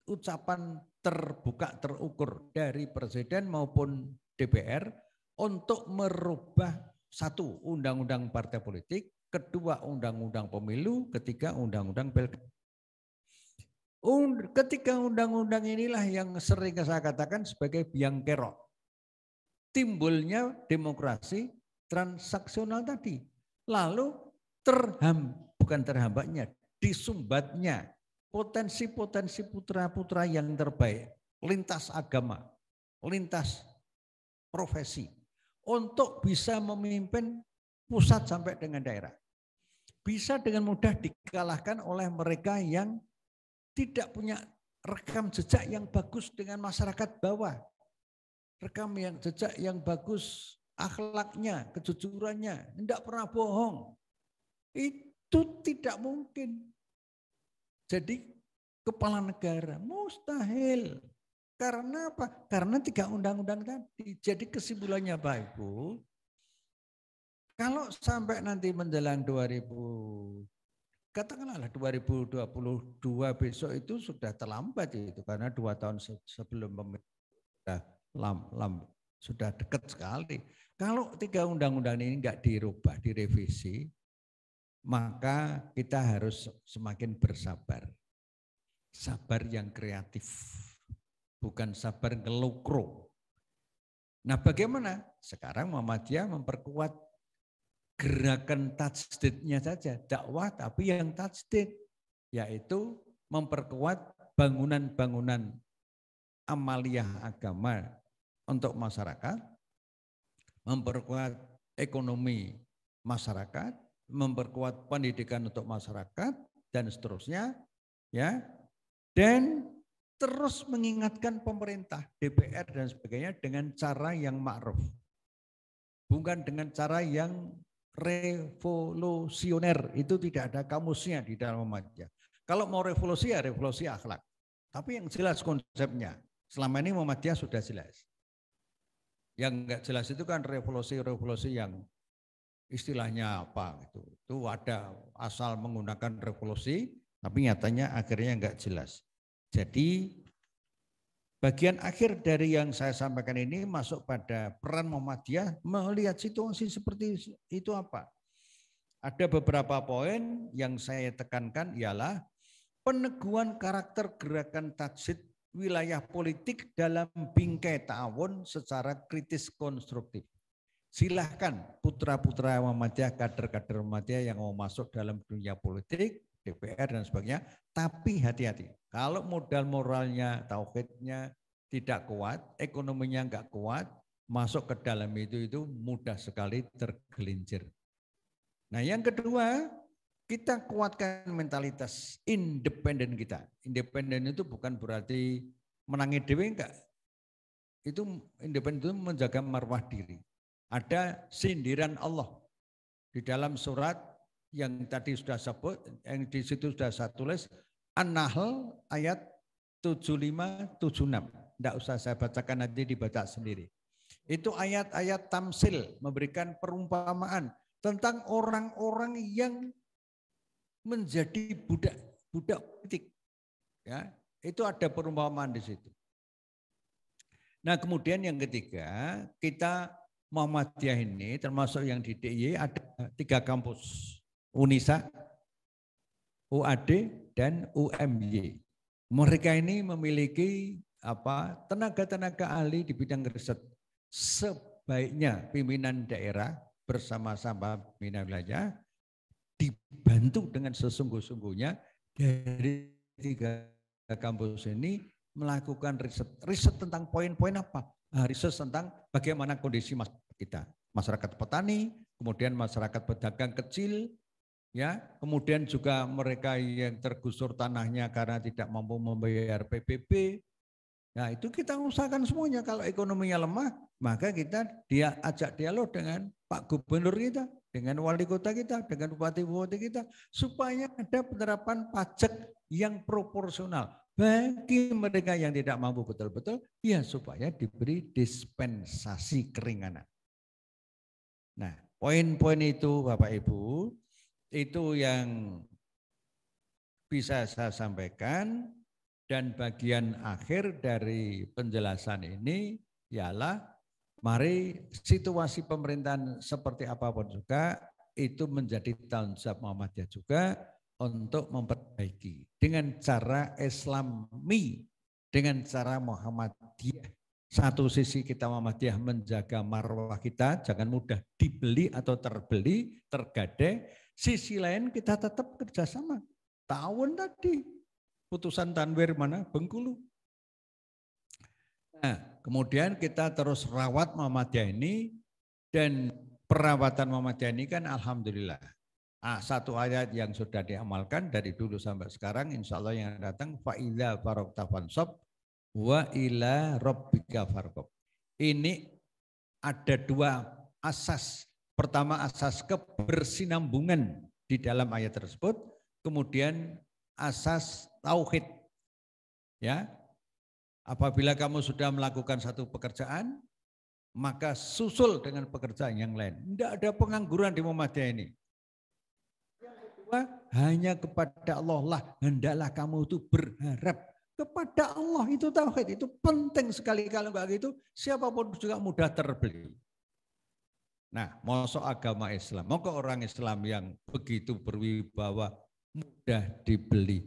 ucapan terbuka terukur dari Presiden maupun DPR untuk merubah satu, undang-undang partai politik, kedua undang-undang pemilu, ketiga undang-undang pilkada. Ketika undang-undang inilah yang sering saya katakan sebagai biang kerok. Timbulnya demokrasi transaksional tadi. Lalu bukan terhambatnya, disumbatnya potensi-potensi putra-putra yang terbaik, lintas agama, lintas profesi, untuk bisa memimpin pusat sampai dengan daerah. Bisa dengan mudah dikalahkan oleh mereka yang tidak punya rekam jejak yang bagus dengan masyarakat bawah. Rekam yang jejak yang bagus, akhlaknya, kejujurannya, tidak pernah bohong. Itu tidak mungkin. Jadi kepala negara mustahil. Karena apa? Karena 3 undang-undang tadi. Jadi kesimpulannya Pak Ibu, kalau sampai nanti menjelang 2022 besok itu sudah terlambat itu, karena 2 tahun sebelum pemilu sudah dekat sekali. Kalau 3 undang-undang ini enggak dirubah, direvisi, maka kita harus semakin bersabar. Sabar yang kreatif, bukan sabar ngelukro. Nah bagaimana? Sekarang Muhammadiyah memperkuat gerakan tajdidnya saja, dakwah tapi yang tajdid, yaitu memperkuat bangunan-bangunan amaliyah agama untuk masyarakat, memperkuat ekonomi masyarakat, memperkuat pendidikan untuk masyarakat dan seterusnya, ya. Dan terus mengingatkan pemerintah, DPR dan sebagainya dengan cara yang ma'ruf. Bukan dengan cara yang revolusioner, itu tidak ada kamusnya di dalam Muhammadiyah. Kalau mau revolusi ya revolusi akhlak. Tapi yang jelas konsepnya. Selama ini Muhammadiyah sudah jelas. Yang enggak jelas itu kan revolusi-revolusi yang istilahnya apa gitu. Itu ada asal menggunakan revolusi, tapi nyatanya akhirnya enggak jelas. Jadi bagian akhir dari yang saya sampaikan ini masuk pada peran Muhammadiyah melihat situasi seperti itu apa. Ada beberapa poin yang saya tekankan ialah peneguhan karakter gerakan tajdid wilayah politik dalam bingkai ta'awun secara kritis konstruktif. Silahkan putra-putra Muhammadiyah, kader-kader Muhammadiyah yang mau masuk dalam dunia politik, DPR dan sebagainya, tapi hati-hati. Kalau modal moralnya, tauhidnya tidak kuat, ekonominya enggak kuat, masuk ke dalam itu mudah sekali tergelincir. Nah yang kedua, kita kuatkan mentalitas independen kita. Independen itu bukan berarti menangi dewe, enggak. Itu independen itu menjaga marwah diri. Ada sindiran Allah di dalam surat yang tadi sudah sebut, yang di situ sudah saya tulis, An-Nahl ayat 75-76. Tidak usah saya bacakan, nanti dibaca sendiri. Itu ayat-ayat tamsil, memberikan perumpamaan tentang orang-orang yang menjadi budak politik. Ya, itu ada perumpamaan di situ. Nah kemudian yang ketiga, kita Muhammadiyah ini termasuk yang di DIY ada 3 kampus. Unisa, UAD, dan UMY. Mereka ini memiliki tenaga-tenaga ahli di bidang riset. Sebaiknya pimpinan daerah bersama-sama pimpinan wilayah dibantu dengan sesungguh-sungguhnya dari 3 kampus ini melakukan riset. Riset tentang poin-poin apa? Riset tentang bagaimana kondisi masyarakat kita. Masyarakat petani, kemudian masyarakat pedagang kecil, ya, kemudian juga mereka yang tergusur tanahnya karena tidak mampu membayar PBB. Nah, itu kita usahakan semuanya. Kalau ekonominya lemah, maka kita ajak dialog dengan Pak Gubernur kita, dengan wali kota kita, dengan bupati-bupati kita, supaya ada penerapan pajak yang proporsional. Bagi mereka yang tidak mampu betul-betul, ya supaya diberi dispensasi keringanan. Nah, poin-poin itu Bapak Ibu, itu yang bisa saya sampaikan, dan bagian akhir dari penjelasan ini ialah mari situasi pemerintahan seperti apapun juga itu menjadi tanggung jawab Muhammadiyah juga untuk memperbaiki dengan cara Islami, dengan cara Muhammadiyah. Satu sisi kita Muhammadiyah menjaga marwah kita, jangan mudah dibeli atau terbeli, tergadai. Sisi lain kita tetap kerjasama. Tahun tadi putusan Tanwir mana? Bengkulu. Nah, kemudian kita terus rawat Muhammadiyah ini, dan perawatan Muhammadiyah ini kan alhamdulillah. Satu ayat yang sudah diamalkan dari dulu sampai sekarang, insya Allah yang datang, fa'idha farokta fansab wa ila rabbika farqab. Ini ada dua asas. Pertama asas kebersinambungan di dalam ayat tersebut, kemudian asas tauhid. Ya, apabila kamu sudah melakukan satu pekerjaan, maka susul dengan pekerjaan yang lain. Tidak ada pengangguran di Muhammadiyah ini. Yang kedua, hanya kepada Allah lah hendaklah kamu itu berharap kepada Allah, itu tauhid, itu penting sekali. Kalau enggak gitu, siapapun juga mudah terbeli. Nah, masuk agama Islam, maka orang Islam yang begitu berwibawa mudah dibeli.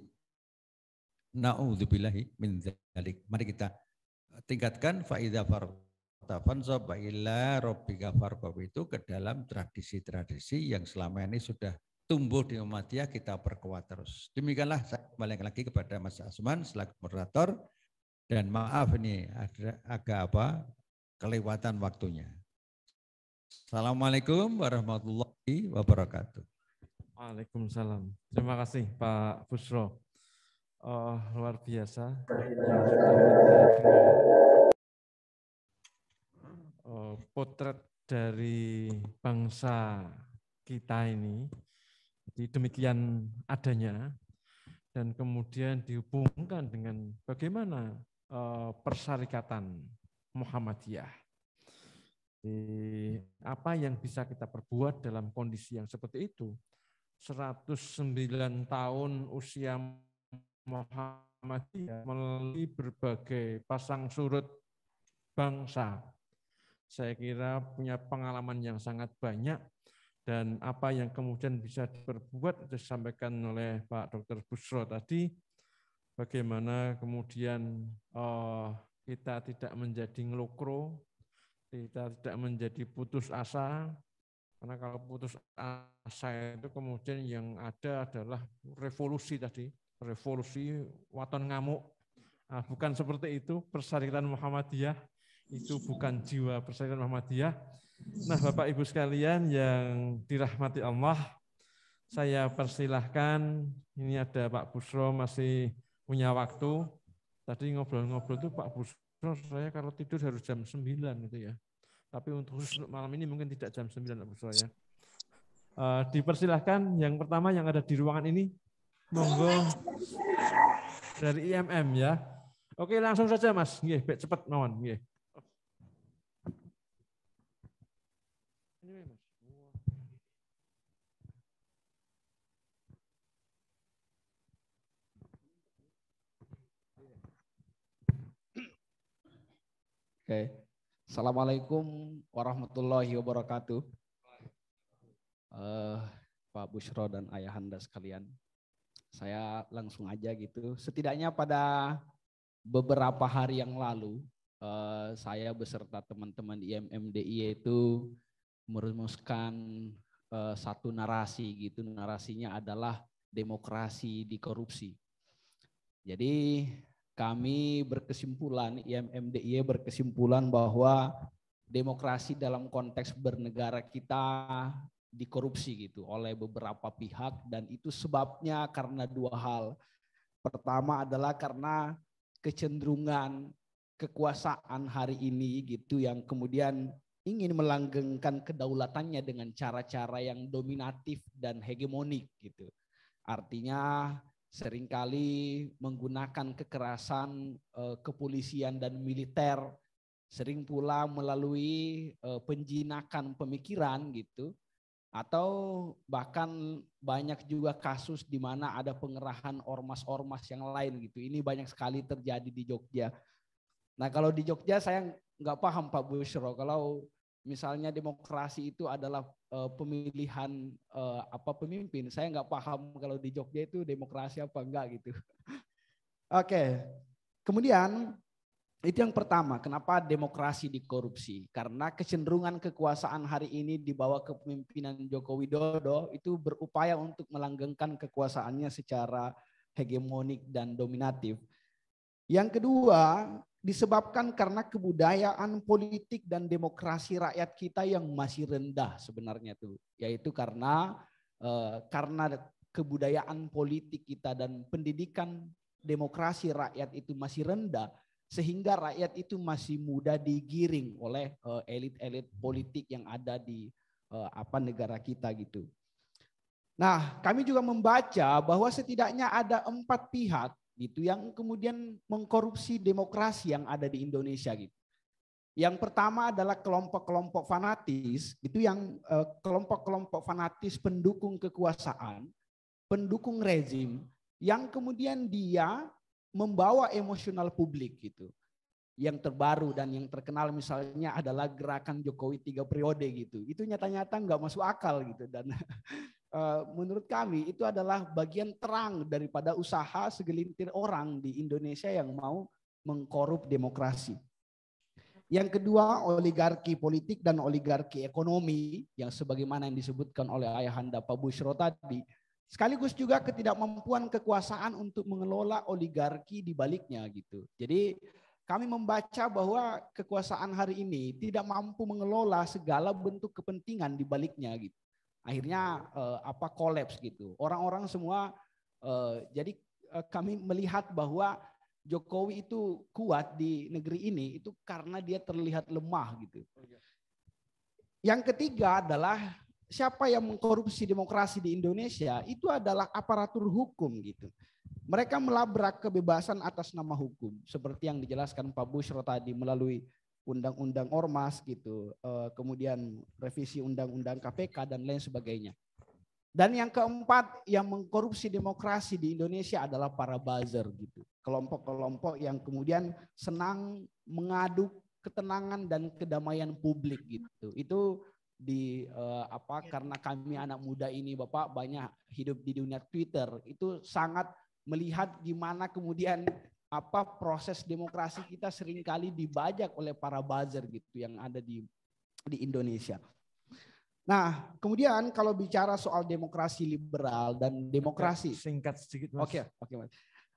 Na'udzubillahi min dzalik. Mari kita tingkatkan faidza farta fansab wa ila rabbika farqab itu ke dalam tradisi-tradisi yang selama ini sudah tumbuh di Muhammadiyah, kita perkuat terus. Demikianlah saya balik lagi kepada Mas Asman selaku moderator, dan maaf ini agak kelewatan waktunya. Assalamualaikum warahmatullahi wabarakatuh. Waalaikumsalam. Terima kasih Pak Busro. Luar biasa potret dari bangsa kita ini. Jadi demikian adanya, dan kemudian dihubungkan dengan bagaimana persyarikatan Muhammadiyah. Apa yang bisa kita perbuat dalam kondisi yang seperti itu? 109 tahun usia Muhammadiyah melalui berbagai pasang surut bangsa. Saya kira punya pengalaman yang sangat banyak, dan apa yang kemudian bisa diperbuat disampaikan oleh Pak Dr. Busro tadi, bagaimana kemudian kita tidak menjadi ngelokro, kita tidak menjadi putus asa, karena kalau putus asa itu kemudian yang ada adalah revolusi tadi, revolusi waton ngamuk. Nah, bukan seperti itu persyarikatan Muhammadiyah, itu bukan jiwa persyarikatan Muhammadiyah. Nah, Bapak Ibu sekalian yang dirahmati Allah, saya persilahkan, ini ada Pak Busro masih punya waktu. Tadi ngobrol-ngobrol itu Pak Busro, saya kalau tidur harus jam 9 gitu ya. Tapi untuk khusus malam ini mungkin tidak jam 9 Pak Busro ya. Dipersilahkan yang pertama yang ada di ruangan ini, monggo dari IMM ya. Oke, langsung saja Mas. Nggih, cepat mawon, nggih. Oke. Assalamualaikum warahmatullahi wabarakatuh. Pak Busro dan ayahanda sekalian. Saya langsung aja gitu. Setidaknya pada beberapa hari yang lalu, saya beserta teman-teman IMMDI itu merumuskan satu narasi gitu. Narasinya adalah demokrasi di korupsi. Jadi kami berkesimpulan, IMMDI berkesimpulan bahwa demokrasi dalam konteks bernegara kita dikorupsi gitu oleh beberapa pihak, dan itu sebabnya karena dua hal. Pertama adalah karena kecenderungan kekuasaan hari ini gitu yang kemudian ingin melanggengkan kedaulatannya dengan cara-cara yang dominatif dan hegemonik gitu. Artinya seringkali menggunakan kekerasan kepolisian dan militer, sering pula melalui penjinakan pemikiran gitu, atau bahkan banyak juga kasus di mana ada pengerahan ormas-ormas yang lain gitu. Ini banyak sekali terjadi di Jogja. Nah kalau di Jogja saya nggak paham Pak Bushro, kalau misalnya demokrasi itu adalah pemilihan pemimpin, saya nggak paham kalau di Jogja itu demokrasi apa enggak gitu. Oke, kemudian itu yang pertama, kenapa demokrasi dikorupsi? Karena kecenderungan kekuasaan hari ini di bawah kepemimpinan Joko Widodo itu berupaya untuk melanggengkan kekuasaannya secara hegemonik dan dominatif. Yang kedua, disebabkan karena kebudayaan politik dan demokrasi rakyat kita yang masih rendah sebenarnya tuh, yaitu karena kebudayaan politik kita dan pendidikan demokrasi rakyat itu masih rendah, sehingga rakyat itu masih mudah digiring oleh elit-elit politik yang ada di negara kita gitu. Nah, kami juga membaca bahwa setidaknya ada 4 pihak gitu yang kemudian mengkorupsi demokrasi yang ada di Indonesia gitu. Yang pertama adalah kelompok-kelompok fanatis, itu yang kelompok-kelompok fanatis pendukung kekuasaan, pendukung rezim, yang kemudian dia membawa emosional publik gitu. Yang terbaru dan yang terkenal misalnya adalah gerakan Jokowi 3 periode gitu. Itu nyata-nyata nggak masuk akal gitu, dan menurut kami itu adalah bagian terang daripada usaha segelintir orang di Indonesia yang mau mengkorup demokrasi. Yang kedua, oligarki politik dan oligarki ekonomi yang sebagaimana yang disebutkan oleh ayahanda Pak Bushro tadi. Sekaligus juga ketidakmampuan kekuasaan untuk mengelola oligarki di baliknya gitu. Jadi kami membaca bahwa kekuasaan hari ini tidak mampu mengelola segala bentuk kepentingan di baliknya gitu. Akhirnya kolaps gitu. Orang-orang semua jadi kami melihat bahwa Jokowi itu kuat di negeri ini itu karena dia terlihat lemah gitu. Yang ketiga adalah siapa yang mengkorupsi demokrasi di Indonesia itu adalah aparatur hukum gitu. Mereka melabrak kebebasan atas nama hukum seperti yang dijelaskan Pak Bushro tadi melalui undang-undang ormas gitu, kemudian revisi undang-undang KPK dan lain sebagainya. Dan yang keempat yang mengkorupsi demokrasi di Indonesia adalah para buzzer gitu, kelompok-kelompok yang kemudian senang mengaduk ketenangan dan kedamaian publik gitu. Itu karena kami anak muda ini Bapak banyak hidup di dunia Twitter, itu sangat melihat gimana kemudian proses demokrasi kita seringkali dibajak oleh para buzzer gitu yang ada di Indonesia. Nah, kemudian kalau bicara soal demokrasi liberal dan demokrasi singkat sedikit Mas. Oke, Mas.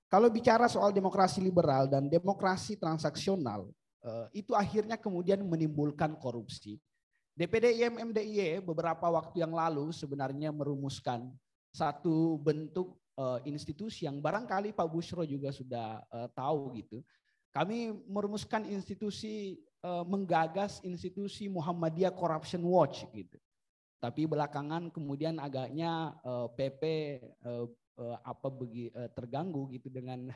Kalau bicara soal demokrasi liberal dan demokrasi transaksional, itu akhirnya kemudian menimbulkan korupsi. DPD IMM DIY beberapa waktu yang lalu sebenarnya merumuskan satu bentuk institusi yang barangkali Pak Bushro juga sudah tahu gitu. Kami merumuskan institusi, menggagas institusi Muhammadiyah Corruption Watch gitu. Tapi belakangan kemudian agaknya PP terganggu gitu dengan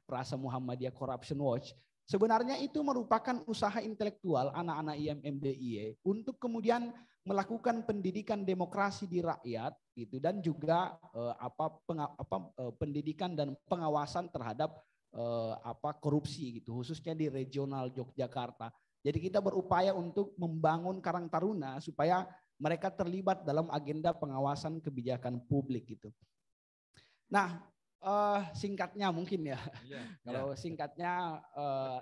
frasa Muhammadiyah Corruption Watch. Sebenarnya itu merupakan usaha intelektual anak-anak IMM DIY untuk kemudian melakukan pendidikan demokrasi di rakyat gitu, dan juga pendidikan dan pengawasan terhadap korupsi gitu, khususnya di regional Yogyakarta. Jadi kita berupaya untuk membangun Karang Taruna supaya mereka terlibat dalam agenda pengawasan kebijakan publik gitu. Nah, singkatnya mungkin ya. Kalau singkatnya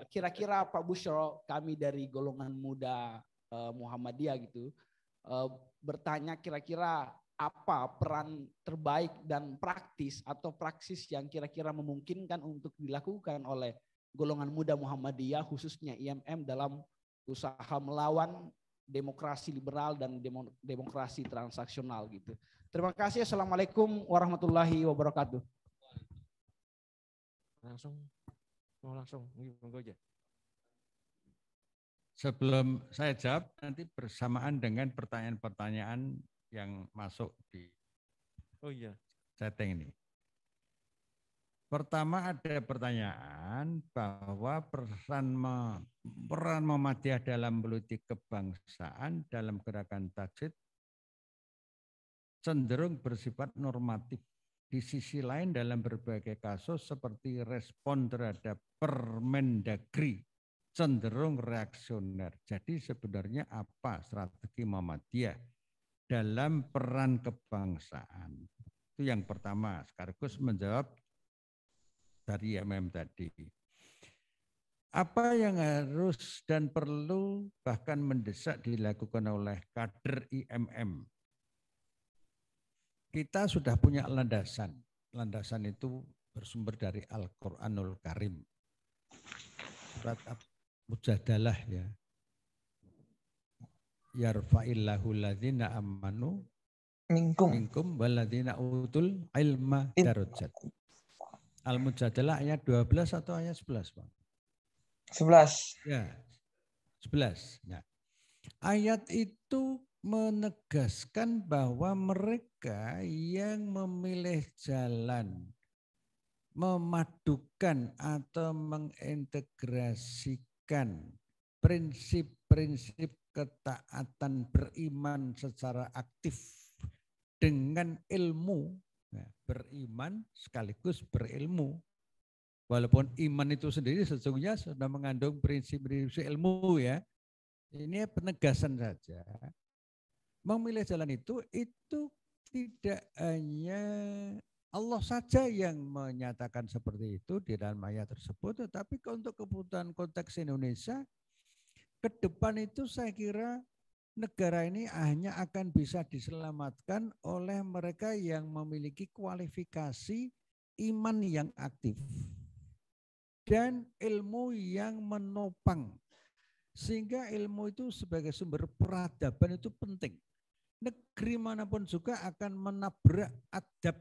kira-kira Pak Bushro, kami dari golongan muda Muhammadiyah gitu bertanya kira-kira apa peran terbaik dan praktis atau praksis yang kira-kira memungkinkan untuk dilakukan oleh golongan muda Muhammadiyah khususnya IMM dalam usaha melawan demokrasi liberal dan demokrasi transaksional gitu. Terima kasih. Assalamualaikum warahmatullahi wabarakatuh. Langsung monggo aja. Sebelum saya jawab, nanti bersamaan dengan pertanyaan-pertanyaan yang masuk di setting ini. Pertama ada pertanyaan bahwa peran Muhammadiyah dalam politik kebangsaan dalam gerakan Tajrid cenderung bersifat normatif. Di sisi lain dalam berbagai kasus seperti respon terhadap Permendagri cenderung reaksioner. Jadi sebenarnya apa strategi Muhammadiyah dalam peran kebangsaan? Itu yang pertama, sekaligus menjawab dari MM tadi. Apa yang harus dan perlu bahkan mendesak dilakukan oleh kader IMM? Kita sudah punya landasan. Landasan itu bersumber dari Al-Quranul Karim. Surat Mujadalah ya. Yarfa'illahu ladzina amanu minkum walladzina utul ilma darajat. Al-Mujadalah ayat 12 atau ayat 11, Pak? 11. Ya, 11. Nah, ayat itu menegaskan bahwa mereka yang memilih jalan memadukan atau mengintegrasikan prinsip-prinsip ketaatan beriman secara aktif dengan ilmu. Nah, beriman sekaligus berilmu. Walaupun iman itu sendiri sesungguhnya sudah mengandung prinsip-prinsip ilmu ya. Ini penegasan saja. Memilih jalan itu tidak hanya Allah saja yang menyatakan seperti itu di dalam ayat tersebut, tetapi untuk kebutuhan konteks Indonesia, ke depan itu saya kira negara ini hanya akan bisa diselamatkan oleh mereka yang memiliki kualifikasi iman yang aktif dan ilmu yang menopang. Sehingga ilmu itu sebagai sumber peradaban itu penting. Negeri manapun juga akan menabrak adab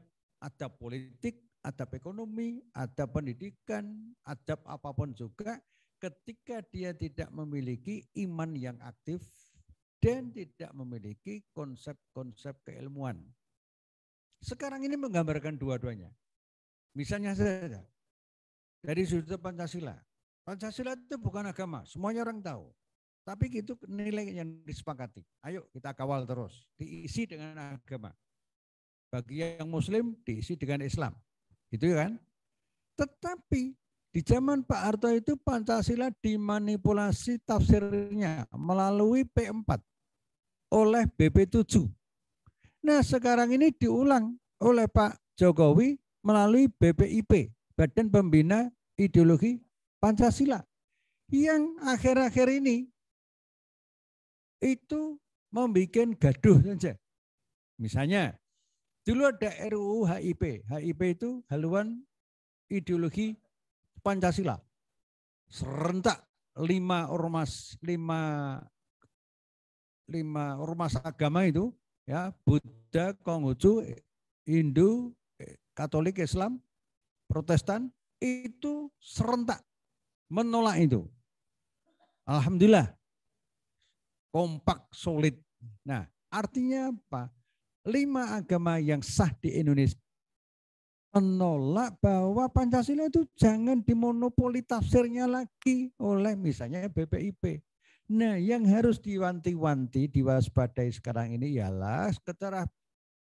politik, adab ekonomi, adab pendidikan, adab apapun juga ketika dia tidak memiliki iman yang aktif dan tidak memiliki konsep-konsep keilmuan. Sekarang ini menggambarkan dua-duanya. Misalnya saja, dari sudut Pancasila. Pancasila itu bukan agama, semuanya orang tahu. Tapi itu nilai yang disepakati. Ayo kita kawal terus, diisi dengan agama. Bagi yang Muslim diisi dengan Islam. Gitu kan? Tetapi di zaman Pak Harto itu Pancasila dimanipulasi tafsirnya melalui P4 oleh BP7. Nah sekarang ini diulang oleh Pak Jokowi melalui BPIP, Badan Pembina Ideologi Pancasila. Yang akhir-akhir ini itu membuat gaduh saja. Misalnya, dulu ada RUU HIP. HIP itu haluan ideologi Pancasila. Serentak 5 ormas agama itu, ya, Buddha, Konghucu, Hindu, Katolik, Islam, Protestan, itu serentak menolak itu. Alhamdulillah. Kompak, solid. Nah, artinya apa? 5 agama yang sah di Indonesia menolak bahwa Pancasila itu jangan dimonopoli tafsirnya lagi oleh misalnya BPIP. Nah, yang harus diwanti-wanti, diwaspadai sekarang ini ialah setelah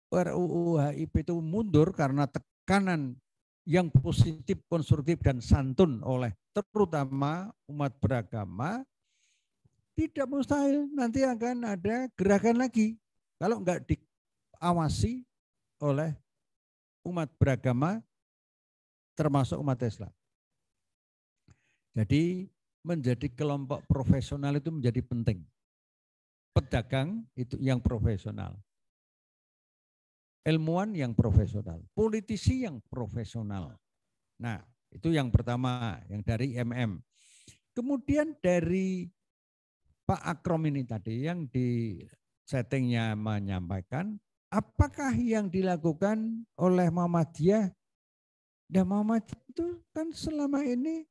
RUU HIP itu mundur karena tekanan yang positif, konstruktif, dan santun oleh terutama umat beragama, tidak mustahil nanti akan ada gerakan lagi kalau enggak diawasi oleh umat beragama termasuk umat Islam. Jadi menjadi kelompok profesional itu menjadi penting. Pedagang itu yang profesional. Ilmuwan yang profesional. Politisi yang profesional. Nah itu yang pertama yang dari MM. Kemudian dari Pak Akrom ini tadi yang di settingnya menyampaikan, apakah yang dilakukan oleh Muhammadiyah? Dan Muhammadiyah itu kan selama ini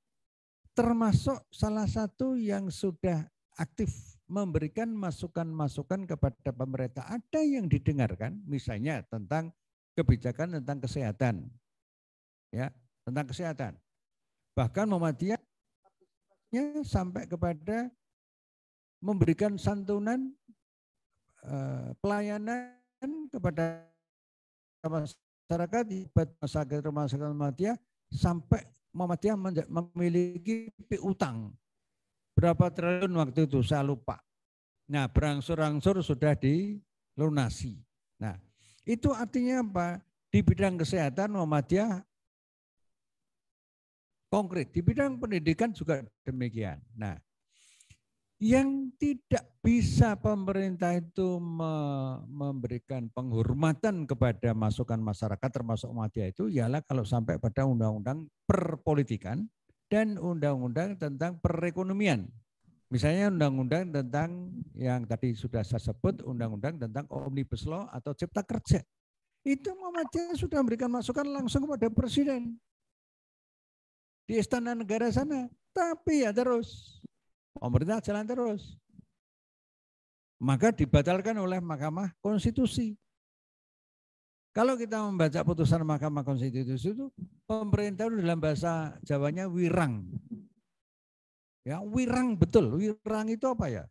termasuk salah satu yang sudah aktif memberikan masukan-masukan kepada pemerintah. Ada yang didengarkan, misalnya tentang kebijakan tentang kesehatan, ya, tentang kesehatan. Bahkan Muhammadiyah sampai kepada memberikan santunan pelayanan kepada masyarakat rumah sakit Muhammadiyah sampai Muhammadiyah memiliki piutang berapa triliun waktu itu saya lupa. Nah, berangsur-angsur sudah dilunasi. Nah, itu artinya apa? Di bidang kesehatan Muhammadiyah konkret, di bidang pendidikan juga demikian. Nah, yang tidak bisa pemerintah itu memberikan penghormatan kepada masukan masyarakat termasuk Muhammadiyah itu ialah kalau sampai pada undang-undang perpolitikan dan undang-undang tentang perekonomian. Misalnya undang-undang tentang yang tadi sudah saya sebut, undang-undang tentang Omnibus Law atau Cipta Kerja. Itu Muhammadiyah sudah memberikan masukan langsung kepada Presiden di Istana Negara sana. Tapi ya terus, pemerintah jalan terus. Maka dibatalkan oleh Mahkamah Konstitusi. Kalau kita membaca putusan Mahkamah Konstitusi itu, pemerintah itu dalam bahasa Jawanya wirang. Ya, wirang betul. Wirang itu apa ya?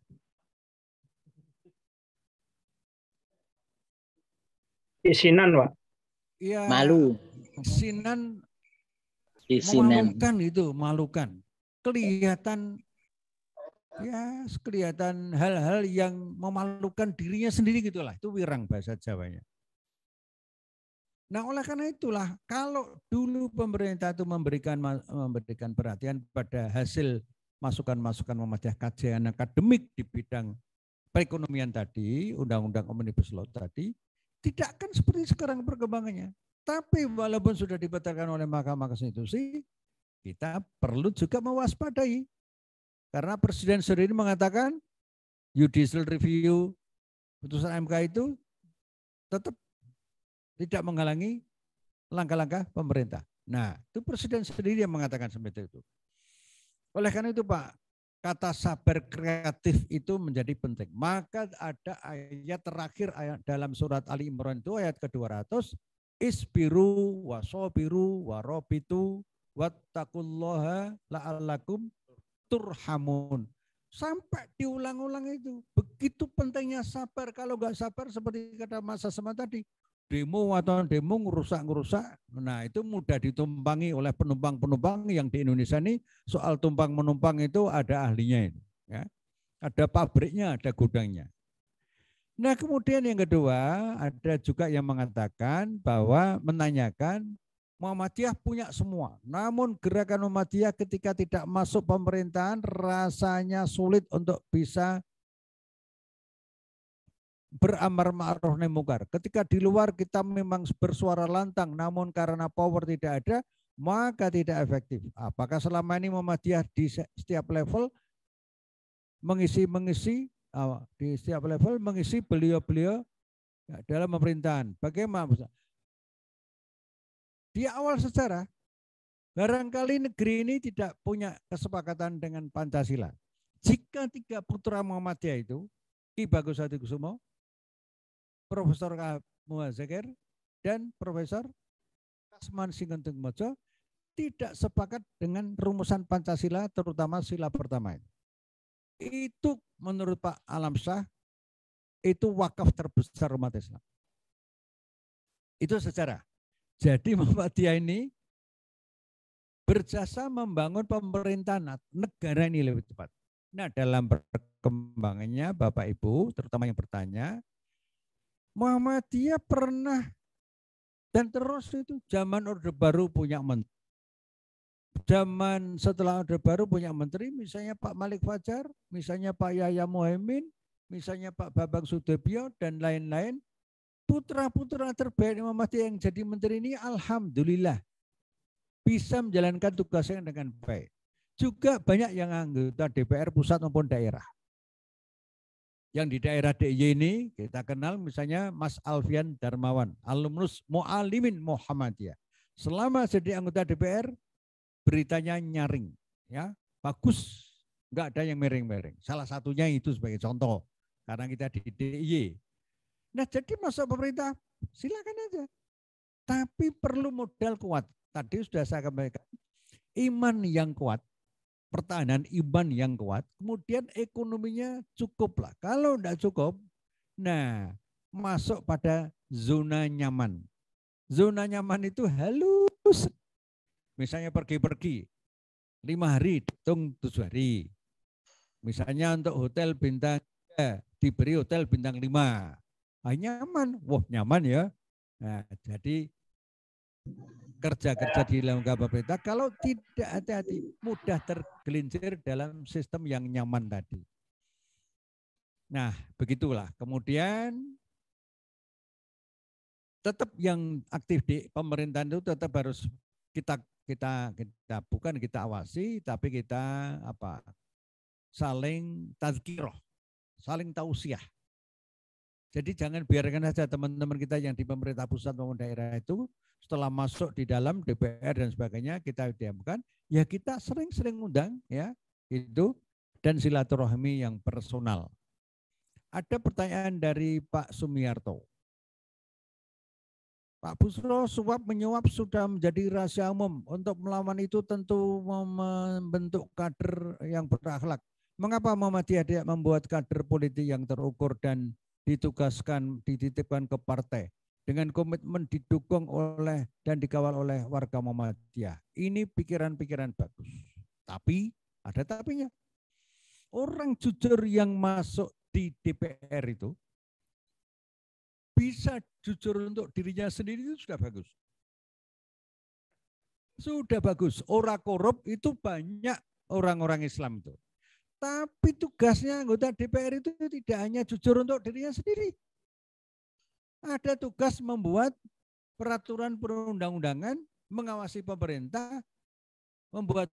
Isinan, Pak. Ya, Malu. Isinan Isinan. memalukan itu, malukan. Kelihatan hal-hal yang memalukan dirinya sendiri gitulah. Itu wirang bahasa Jawanya. Nah, oleh karena itulah kalau dulu pemerintah itu memberikan perhatian pada hasil masukan-masukan Muhammadiyah kajian akademik di bidang perekonomian tadi, undang-undang Omnibus Law tadi, tidak akan seperti sekarang perkembangannya. Tapi walaupun sudah dibatalkan oleh Mahkamah Konstitusi, kita perlu juga mewaspadai. Karena Presiden sendiri mengatakan judicial review putusan MK itu tetap tidak menghalangi langkah-langkah pemerintah. Nah, itu Presiden sendiri yang mengatakan seperti itu. Oleh karena itu Pak, kata sabar kreatif itu menjadi penting. Maka ada ayat terakhir dalam surat Ali Imran itu ayat ke-200, isbiru wasobiru warobitu wattaqullaha la'allakum turhamun. Sampai diulang-ulang itu. Begitu pentingnya sabar. Kalau nggak sabar seperti kata Mas Asma tadi, demo atau demo ngerusak-ngerusak. Nah, itu mudah ditumpangi oleh penumpang-penumpang yang di Indonesia ini soal tumpang menumpang itu ada ahlinya itu, ya. Ada pabriknya, ada gudangnya. Nah, kemudian yang kedua ada juga yang mengatakan bahwa menanyakan Muhammadiyah punya semua. Namun gerakan Muhammadiyah ketika tidak masuk pemerintahan rasanya sulit untuk bisa beramar ma'ruf nahi mungkar. Ketika di luar kita memang bersuara lantang, namun karena power tidak ada, maka tidak efektif. Apakah selama ini Muhammadiyah di setiap level mengisi beliau-beliau dalam pemerintahan? Bagaimana? Di awal sejarah, barangkali negeri ini tidak punya kesepakatan dengan Pancasila. Jika 3 putra Muhammadiyah itu, Ki Bagus Hadikusumo, Profesor Muhazakir dan Profesor Kasman Singentingmojo tidak sepakat dengan rumusan Pancasila, terutama sila pertama itu. Itu menurut Pak Alamsyah itu wakaf terbesar umat Islam. Itu sejarah. Jadi Muhammadiyah ini berjasa membangun pemerintahan negara ini lebih cepat. Nah, dalam perkembangannya Bapak Ibu, terutama yang bertanya, Muhammadiyah pernah dan terus itu zaman Orde Baru punya menteri. Zaman setelah Orde Baru punya menteri, misalnya Pak Malik Fajar, misalnya Pak Yahya Muhaimin, misalnya Pak Bambang Sudebyo dan lain-lain. Putra-putra terbaik Muhammadiyah yang jadi menteri ini alhamdulillah bisa menjalankan tugasnya dengan baik. Juga banyak yang anggota DPR pusat maupun daerah. Yang di daerah DIY ini kita kenal misalnya Mas Alfian Darmawan, alumnus Mu'alimin Muhammadiyah. Selama jadi anggota DPR, beritanya nyaring, ya bagus, nggak ada yang miring-miring. Salah satunya itu sebagai contoh, karena kita di DIY. Nah, jadi masuk pemerintah silakan aja, tapi perlu modal kuat. tadi sudah saya sampaikan, iman yang kuat, pertahanan iman yang kuat, kemudian ekonominya cukup lah. Kalau tidak cukup, nah masuk pada zona nyaman. Zona nyaman itu halus. Misalnya pergi-pergi, 5 hari, hitung 7 hari. Misalnya untuk hotel bintang 3, diberi hotel bintang 5. Nyaman, wah nyaman ya. Nah, jadi kerja-kerja di lembaga pemerintah kalau tidak hati-hati mudah tergelincir dalam sistem yang nyaman tadi. Nah, begitulah. Kemudian tetap yang aktif di pemerintahan itu tetap harus kita bukan kita awasi, tapi kita saling tazkirah, saling tausiah. Jadi jangan biarkan saja teman-teman kita yang di pemerintah pusat maupun daerah itu setelah masuk di dalam DPR dan sebagainya kita diamkan, ya kita sering-sering undang ya itu dan silaturahmi yang personal. Ada pertanyaan dari Pak Sumiarto. Pak Busro, suap menyuap sudah menjadi rahasia umum. Untuk melawan itu tentu membentuk kader yang berakhlak. Mengapa Muhammadiyah tidak membuat kader politik yang terukur dan dititipkan ke partai dengan komitmen didukung oleh dan dikawal oleh warga Muhammadiyah? Ini pikiran-pikiran bagus. Tapi ada tapinya. Orang jujur yang masuk di DPR itu bisa jujur untuk dirinya sendiri itu sudah bagus. Sudah bagus. Orang korup itu banyak orang-orang Islam itu. Tapi tugasnya anggota DPR itu tidak hanya jujur untuk dirinya sendiri. Ada tugas membuat peraturan perundang-undangan, mengawasi pemerintah, membuat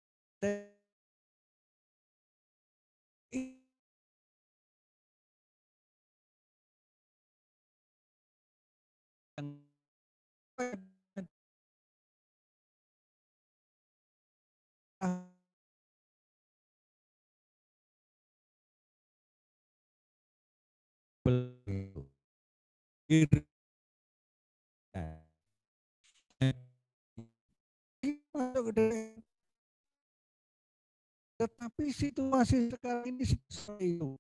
tetapi situasi sekarang ini seperti itu.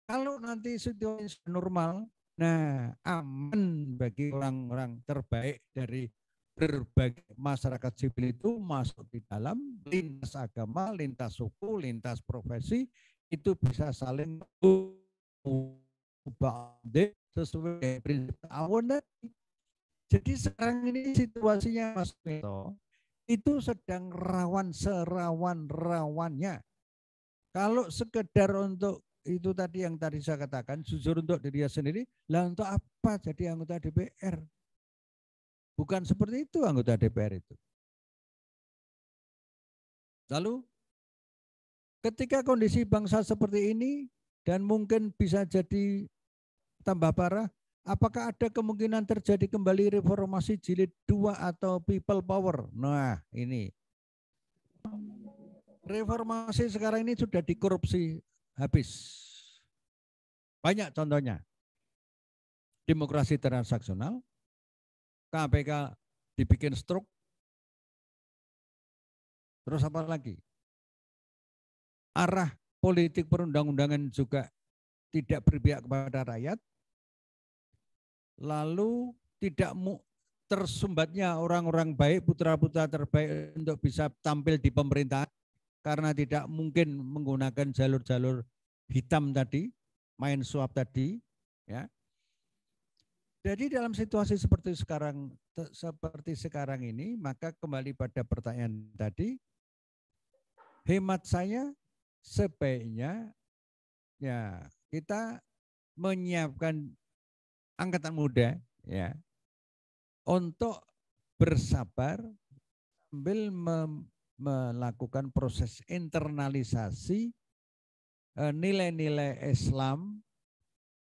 Kalau nanti situasi normal, nah aman bagi orang-orang terbaik dari berbagai masyarakat sipil itu masuk di dalam lintas agama, lintas suku, lintas profesi, itu bisa saling sesuai prinsip awon tadi. Jadi sekarang ini situasinya Mas Mito itu sedang serawan-rawannya. Kalau sekedar untuk itu tadi yang tadi saya katakan, jujur untuk dirinya sendiri, lah untuk apa jadi anggota DPR? Bukan seperti itu anggota DPR itu. Lalu ketika kondisi bangsa seperti ini dan mungkin bisa jadi tambah parah, apakah ada kemungkinan terjadi kembali reformasi jilid 2 atau people power? Nah ini. Reformasi sekarang ini sudah dikorupsi habis. Banyak contohnya. Demokrasi transaksional, KPK dibikin struk, terus apa lagi? Arah politik perundang-undangan juga tidak berpihak kepada rakyat, lalu tidak tersumbatnya orang-orang baik, putra-putra terbaik untuk bisa tampil di pemerintahan karena tidak mungkin menggunakan jalur-jalur hitam tadi, main suap tadi, ya. Jadi dalam situasi seperti sekarang ini, maka kembali pada pertanyaan tadi, hemat saya sebaiknya ya kita menyiapkan angkatan muda ya untuk bersabar sambil melakukan proses internalisasi nilai-nilai Islam,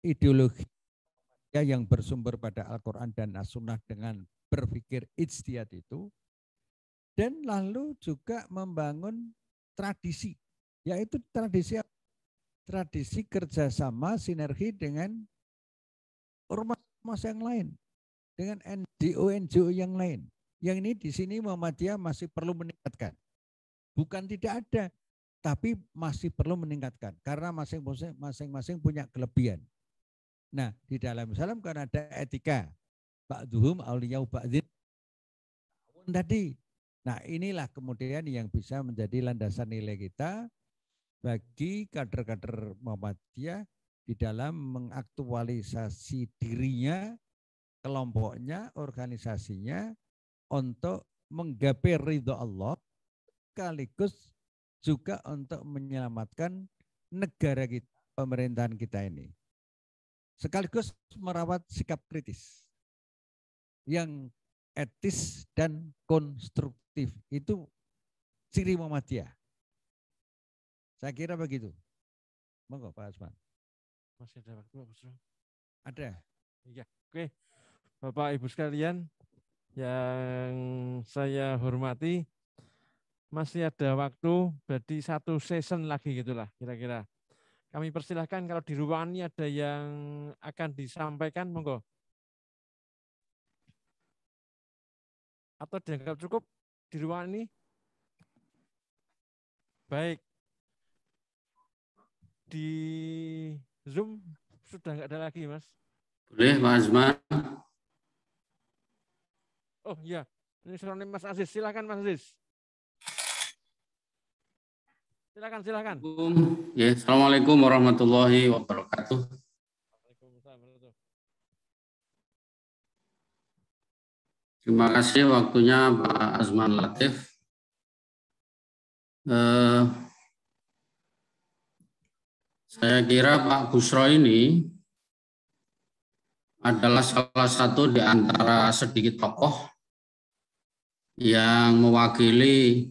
ideologi yang bersumber pada Al-Quran dan As-Sunnah dengan berpikir ijtihad itu, dan lalu juga membangun tradisi, yaitu tradisi kerjasama sinergi dengan ormas yang lain. dengan NGO yang lain. Yang ini di sini Muhammadiyah masih perlu meningkatkan. Bukan tidak ada, tapi masih perlu meningkatkan karena masing-masing punya kelebihan. Nah, di dalam Islam kan ada etika. Ba'duhum awliya'u ba'din tadi. Nah, inilah kemudian yang bisa menjadi landasan nilai kita bagi kader-kader Muhammadiyah di dalam mengaktualisasi dirinya, kelompoknya, organisasinya untuk menggapai ridho Allah, sekaligus juga untuk menyelamatkan negara kita, pemerintahan kita ini. Sekaligus merawat sikap kritis yang etis dan konstruktif. Itu ciri Muhammadiyah. Saya kira begitu. Monggo Pak Asman. Masih ada waktu Pak Busro? Ada. Iya. Oke. Bapak Ibu sekalian yang saya hormati, masih ada waktu, berarti satu season lagi gitulah kira-kira. Kami persilahkan kalau di ruangan ini ada yang akan disampaikan, monggo. Atau dianggap cukup di ruangan ini? Baik. Di Zoom sudah nggak ada lagi, Mas. Boleh, Pak Azman. Oh iya, ini suaranya Mas Aziz. Silakan Mas Aziz. Silakan. Ya, Assalamualaikum warahmatullahi wabarakatuh. Terima kasih waktunya Pak Azman Latif. Saya kira Pak Busro ini adalah salah satu di antara sedikit tokoh yang mewakili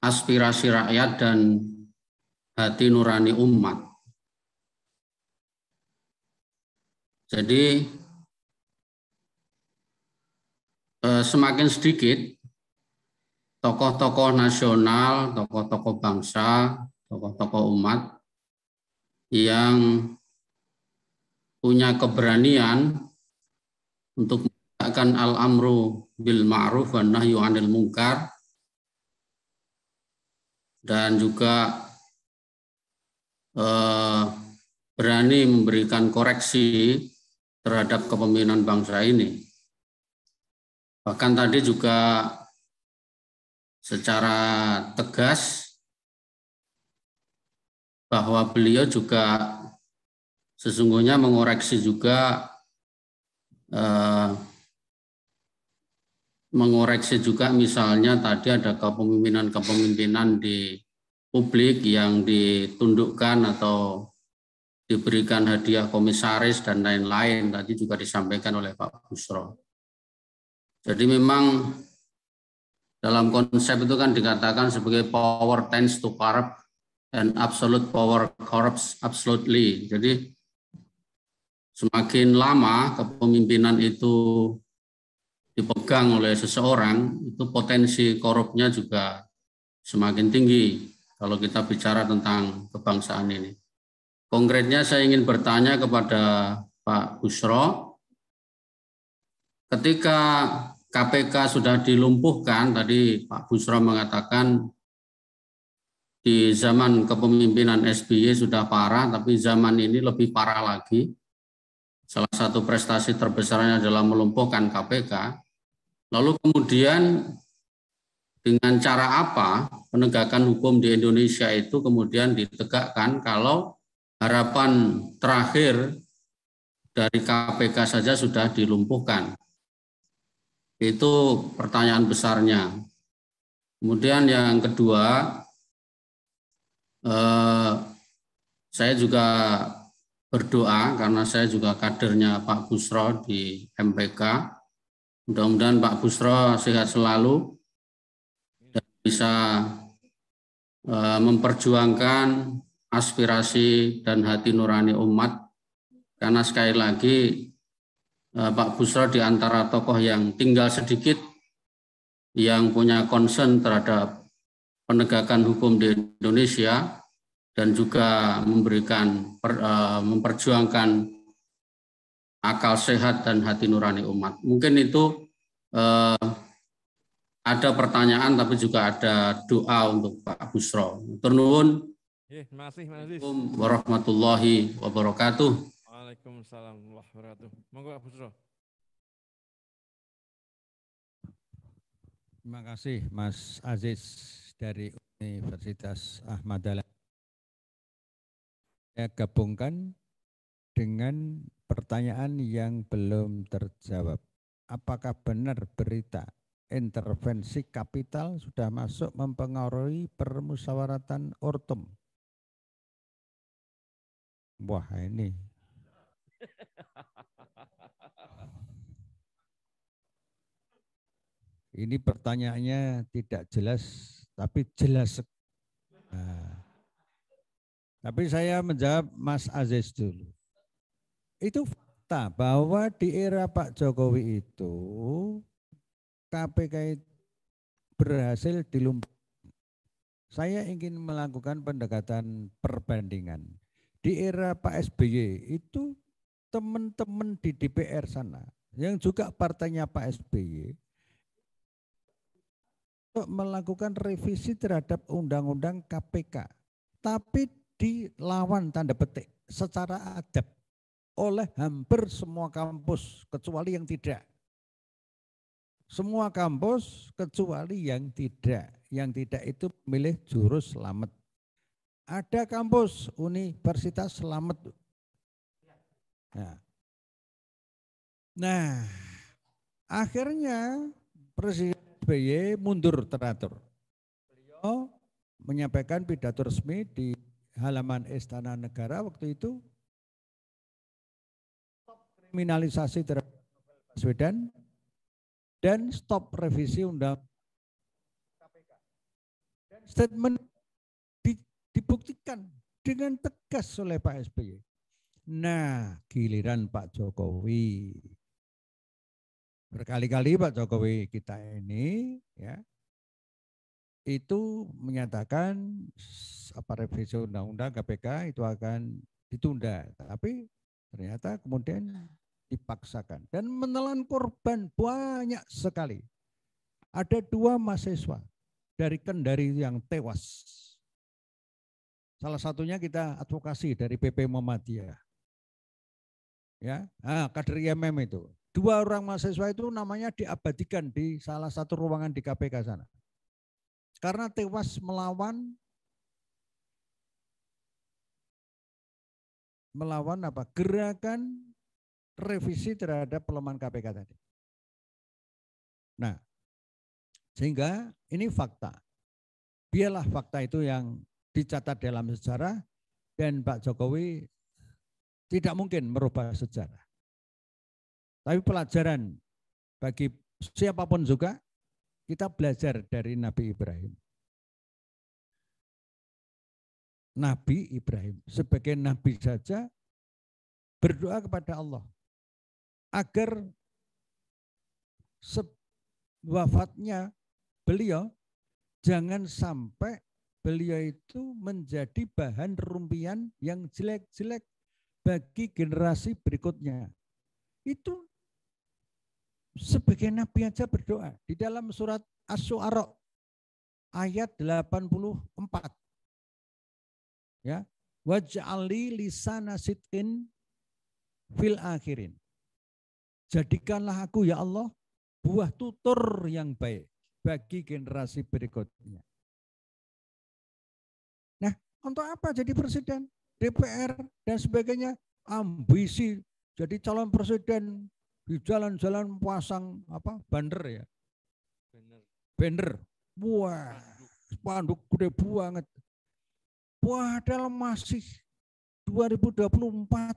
aspirasi rakyat dan hati nurani umat. Jadi semakin sedikit tokoh-tokoh nasional, tokoh-tokoh bangsa, tokoh-tokoh umat yang punya keberanian untuk menegakkan al-amru bil ma'ruf wa nahyu 'anil munkar dan juga berani memberikan koreksi terhadap kepemimpinan bangsa ini. Bahkan tadi juga secara tegas bahwa beliau juga sesungguhnya mengoreksi juga misalnya tadi ada kepemimpinan di publik yang ditundukkan atau diberikan hadiah komisaris dan lain-lain, tadi juga disampaikan oleh Pak Busro. Jadi memang dalam konsep itu kan dikatakan sebagai power tends to corrupt and absolute power corrupts absolutely. Jadi semakin lama kepemimpinan itu dipegang oleh seseorang, itu potensi korupnya juga semakin tinggi kalau kita bicara tentang kebangsaan ini. Konkretnya saya ingin bertanya kepada Pak Busro, ketika KPK sudah dilumpuhkan, tadi Pak Busro mengatakan di zaman kepemimpinan SBY sudah parah, tapi zaman ini lebih parah lagi. Salah satu prestasi terbesarnya adalah melumpuhkan KPK. Lalu kemudian dengan cara apa penegakan hukum di Indonesia itu kemudian ditegakkan kalau harapan terakhir dari KPK saja sudah dilumpuhkan? Itu pertanyaan besarnya. Kemudian yang kedua, saya juga berdoa karena saya juga kadernya Pak Busro di MPK. Mudah-mudahan Pak Busro sehat selalu dan bisa memperjuangkan aspirasi dan hati nurani umat. Karena sekali lagi Pak Busro di antara tokoh yang tinggal sedikit yang punya concern terhadap penegakan hukum di Indonesia dan juga memperjuangkan akal sehat dan hati nurani umat. Mungkin itu ada pertanyaan tapi juga ada doa untuk Pak Busro. Matur nuwun. Assalamualaikum warahmatullahi wabarakatuh. Waalaikumsalam warahmatullahi wabarakatuh. Monggo Pak Busro. Terima kasih Mas Aziz dari Universitas Ahmad Dahlan. Saya gabungkan dengan pertanyaan yang belum terjawab. Apakah benar berita intervensi kapital sudah masuk mempengaruhi permusyawaratan Ortum? Wah ini. Ini pertanyaannya tidak jelas, tapi jelas. Nah, tapi saya menjawab Mas Aziz dulu. Itu fakta bahwa di era Pak Jokowi itu KPK berhasil dilumpuhkan. Saya ingin melakukan pendekatan perbandingan. Di era Pak SBY itu teman-teman di DPR sana, yang juga partainya Pak SBY, untuk melakukan revisi terhadap undang-undang KPK. Tapi dilawan tanda petik secara adab oleh hampir semua kampus, kecuali yang tidak. Semua kampus kecuali yang tidak. Yang tidak itu memilih jurus selamat. Ada kampus Universitas Selamat. Nah, akhirnya Presiden SBY mundur teratur. Beliau menyampaikan pidato resmi di halaman Istana Negara waktu itu. Stop kriminalisasi terhadap Baswedan dan stop revisi undang KPK. Dan statement dibuktikan dengan tegas oleh Pak SBY. Nah, giliran Pak Jokowi. Berkali-kali Pak Jokowi kita ini ya itu menyatakan revisi undang-undang KPK itu akan ditunda. Tapi ternyata kemudian dipaksakan dan menelan korban banyak sekali. Ada 2 mahasiswa dari Kendari yang tewas. Salah satunya kita advokasi dari PP Muhammadiyah. Ya, kader IMM itu. 2 orang mahasiswa itu namanya diabadikan di salah satu ruangan di KPK sana. Karena tewas melawan gerakan revisi terhadap pelemahan KPK tadi. Nah, sehingga ini fakta. Biarlah fakta itu yang dicatat dalam sejarah dan Pak Jokowi tidak mungkin merubah sejarah. Tapi pelajaran bagi siapapun juga, kita belajar dari Nabi Ibrahim. Nabi Ibrahim sebagai nabi saja berdoa kepada Allah agar wafatnya beliau jangan sampai beliau itu menjadi bahan rumpian yang jelek-jelek bagi generasi berikutnya. Itu sebagai nabi aja berdoa di dalam surat Asy-Syu'ara ayat 84. Ya, waj'alli lisana sidqin fil akhirin. Jadikanlah aku ya Allah buah tutur yang baik bagi generasi berikutnya. Nah, untuk apa jadi presiden? DPR dan sebagainya ambisi jadi calon presiden di jalan-jalan pasang banner ya. Banner. Wah, spanduk gede banget. Padahal masih 2024.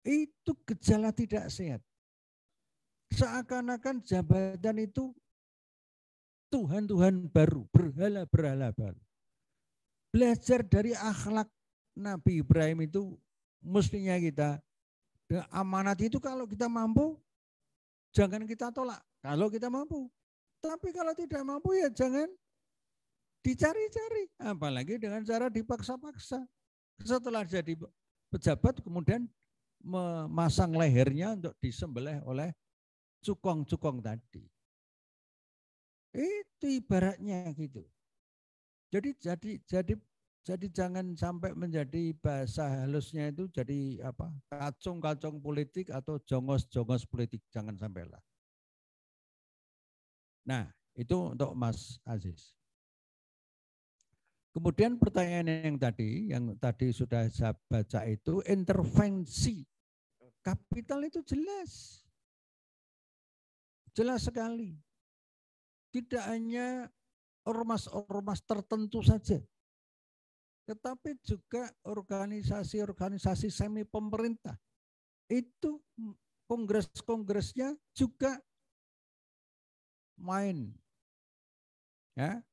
Itu gejala tidak sehat. Seakan-akan jabatan itu Tuhan-Tuhan baru, berhala-berhala baru. Belajar dari akhlak Nabi Ibrahim itu mestinya kita, amanat itu kalau kita mampu, jangan kita tolak. Kalau kita mampu. Tapi kalau tidak mampu ya jangan dicari-cari. Apalagi dengan cara dipaksa-paksa. Setelah jadi pejabat kemudian memasang lehernya untuk disembelih oleh cukong-cukong tadi. Itu ibaratnya gitu. Jadi jangan sampai menjadi bahasa halusnya itu jadi apa? Kacung-kacung politik atau jongos-jongos politik, jangan sampailah. Nah, itu untuk Mas Aziz. Kemudian pertanyaan yang tadi sudah saya baca itu, intervensi kapital itu jelas. Jelas sekali. Tidak hanya ormas-ormas tertentu saja, tetapi juga organisasi-organisasi semi pemerintah. Itu kongres-kongresnya juga main. Ya,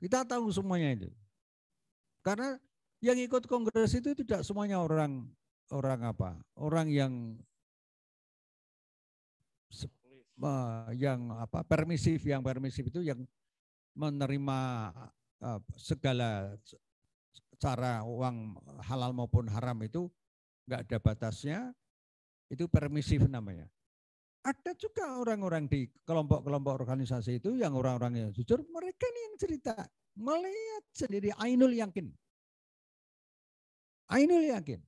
kita tahu semuanya itu. Karena yang ikut kongres itu tidak semuanya orang yang permisif, yang permisif itu yang menerima segala cara uang halal maupun haram itu enggak ada batasnya, itu permisif namanya. Ada juga orang-orang di kelompok-kelompok organisasi itu yang orang-orang yang jujur, mereka ini yang cerita, melihat sendiri, ainul yakin. Ainul yakin.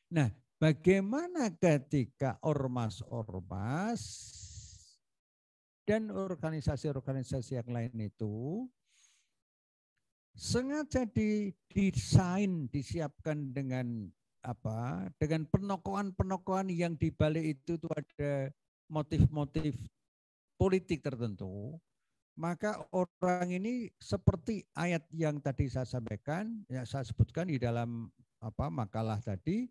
Nah, bagaimana ketika ormas-ormas dan organisasi-organisasi yang lain itu sengaja didesain, disiapkan dengan dengan penokohan-penokohan yang dibalik itu tuh ada motif-motif politik tertentu, maka orang ini seperti ayat yang tadi saya sampaikan, ya saya sebutkan di dalam makalah tadi,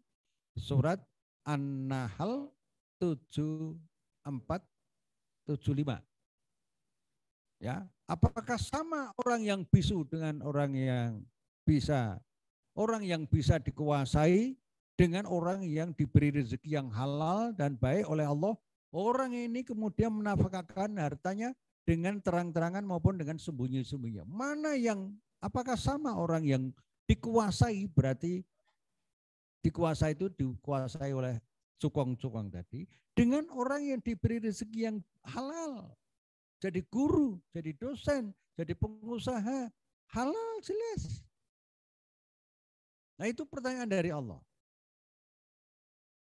surat An-Nahl 74-75. Ya, apakah sama orang yang bisu dengan orang yang bisa, orang yang bisa dikuasai dengan orang yang diberi rezeki yang halal dan baik oleh Allah? Orang ini kemudian menafkahkan hartanya dengan terang-terangan maupun dengan sembunyi-sembunyi. Mana yang, apakah sama orang yang dikuasai, berarti dikuasai itu dikuasai oleh cukong-cukong tadi, dengan orang yang diberi rezeki yang halal. Jadi guru, jadi dosen, jadi pengusaha, halal jelas. Nah itu pertanyaan dari Allah.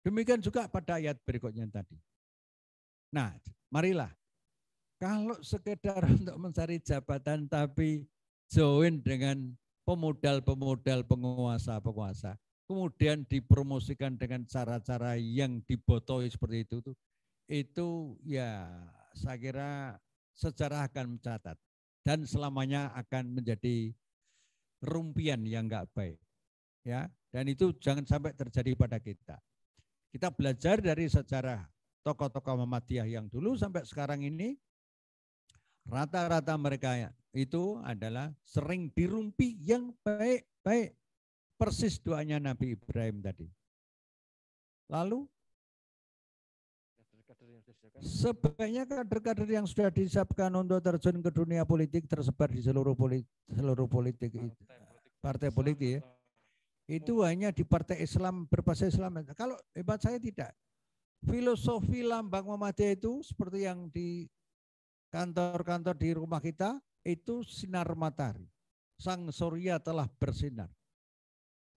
Demikian juga pada ayat berikutnya tadi. Nah, marilah. Kalau sekedar untuk mencari jabatan tapi join dengan pemodal-pemodal penguasa-penguasa, kemudian dipromosikan dengan cara-cara yang dibotohi seperti itu ya saya kira sejarah akan mencatat dan selamanya akan menjadi rumpian yang enggak baik. Ya, dan itu jangan sampai terjadi pada kita. Kita belajar dari sejarah tokoh-tokoh Muhammadiyah yang dulu sampai sekarang ini, rata-rata mereka itu adalah sering dirumpi yang baik-baik. Persis doanya Nabi Ibrahim tadi. Lalu sebaiknya kader-kader yang sudah disiapkan untuk terjun ke dunia politik tersebar di seluruh politik partai politik ya. Itu hanya di partai Islam berbasis Islam. Kalau hebat saya tidak. Filosofi lambang Muhammadiyah itu seperti yang di kantor-kantor di rumah kita, itu sinar matahari. Sang surya telah bersinar.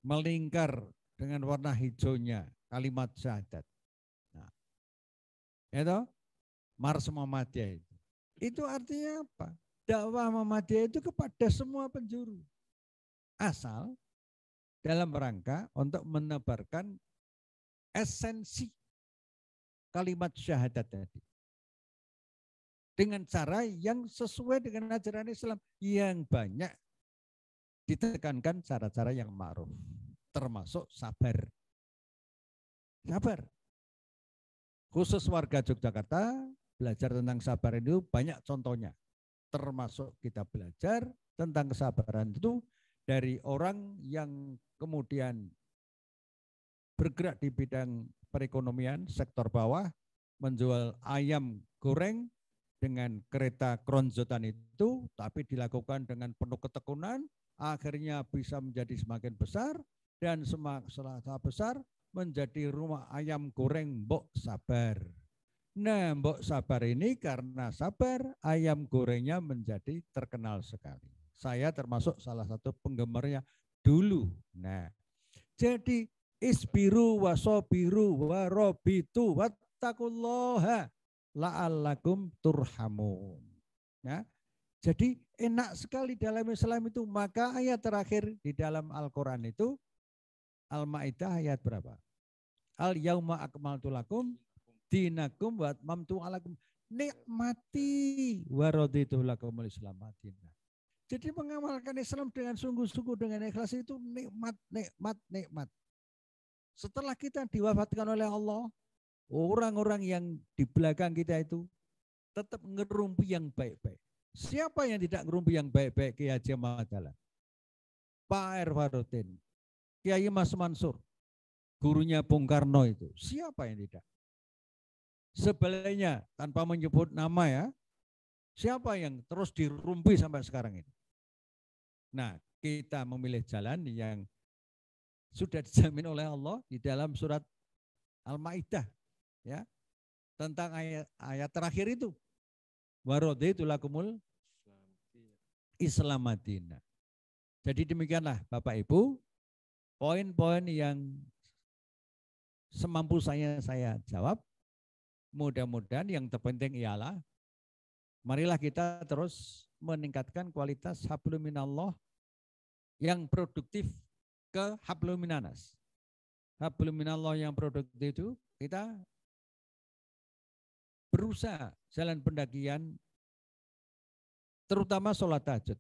Melingkar dengan warna hijaunya kalimat syahadat. Nah, itu Mars Muhammadiyah itu. Itu artinya apa? Dakwah Muhammadiyah itu kepada semua penjuru. Asal dalam rangka untuk menebarkan esensi kalimat syahadat tadi. Dengan cara yang sesuai dengan ajaran Islam yang banyak ditekankan cara-cara yang ma'ruf, termasuk sabar. Sabar. Khusus warga Yogyakarta belajar tentang sabar itu banyak contohnya. Termasuk kita belajar tentang kesabaran itu dari orang yang kemudian bergerak di bidang perekonomian, sektor bawah, menjual ayam goreng dengan kereta kronjotan itu, tapi dilakukan dengan penuh ketekunan, akhirnya bisa menjadi semakin besar, dan semakin besar, menjadi rumah ayam goreng Mbok Sabar. Nah, Mbok Sabar ini karena sabar, ayam gorengnya menjadi terkenal sekali. Saya termasuk salah satu penggemarnya dulu. Nah, jadi isbiru wasobiru warobitu wattaqullaha la'allakum turhamun. Ya. Jadi enak sekali dalam Islam itu. Maka ayat terakhir di dalam Al-Quran itu Al-Ma'idah ayat berapa? Al-yauma akmaltu lakum dinakum wa atmamtu alaikum nikmati wa raditu lakumul Islam madinah. Jadi mengamalkan Islam dengan sungguh-sungguh dengan ikhlas itu nikmat, nikmat, nikmat. Setelah kita diwafatkan oleh Allah, orang-orang yang di belakang kita itu tetap ngerumpi yang baik-baik. Siapa yang tidak ngerumpi yang baik-baik? Kiai Haji Ahmad Dahlan, Pak Erwarudin, Kiai Mas Mansur, gurunya Bung Karno itu. Siapa yang tidak? Sebaliknya, tanpa menyebut nama ya, siapa yang terus dirumpi sampai sekarang ini? Nah, kita memilih jalan yang sudah dijamin oleh Allah di dalam surat Al-Maidah ya. Tentang ayat terakhir itu. Waraditu lakumul Islam madinah. Jadi demikianlah Bapak Ibu, poin-poin yang semampu saya jawab. Mudah-mudahan yang terpenting ialah marilah kita terus meningkatkan kualitas hablum minallah yang produktif ke hablum minanas. Hablum minallah yang produktif itu kita berusaha jalan pendakian terutama sholat tahajud.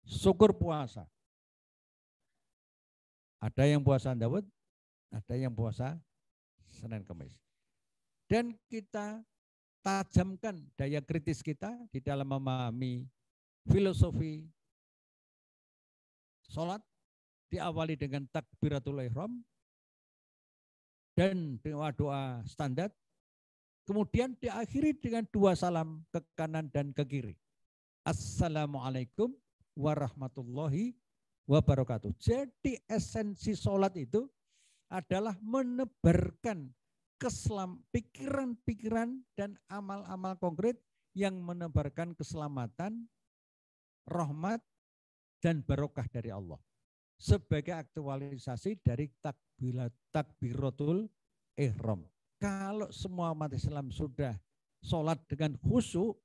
Syukur puasa. Ada yang puasa Daud, ada yang puasa Senin Kamis. Dan kita tajamkan daya kritis kita di dalam memahami filosofi sholat, diawali dengan takbiratul ihram dan doa-doa standar, kemudian diakhiri dengan 2 salam ke kanan dan ke kiri. Assalamualaikum warahmatullahi wabarakatuh. Jadi esensi sholat itu adalah menebarkan pikiran-pikiran dan amal-amal konkret yang menebarkan keselamatan, rahmat, dan barokah dari Allah. Sebagai aktualisasi dari takbiratul ihram. Kalau semua umat Islam sudah sholat dengan khusyuk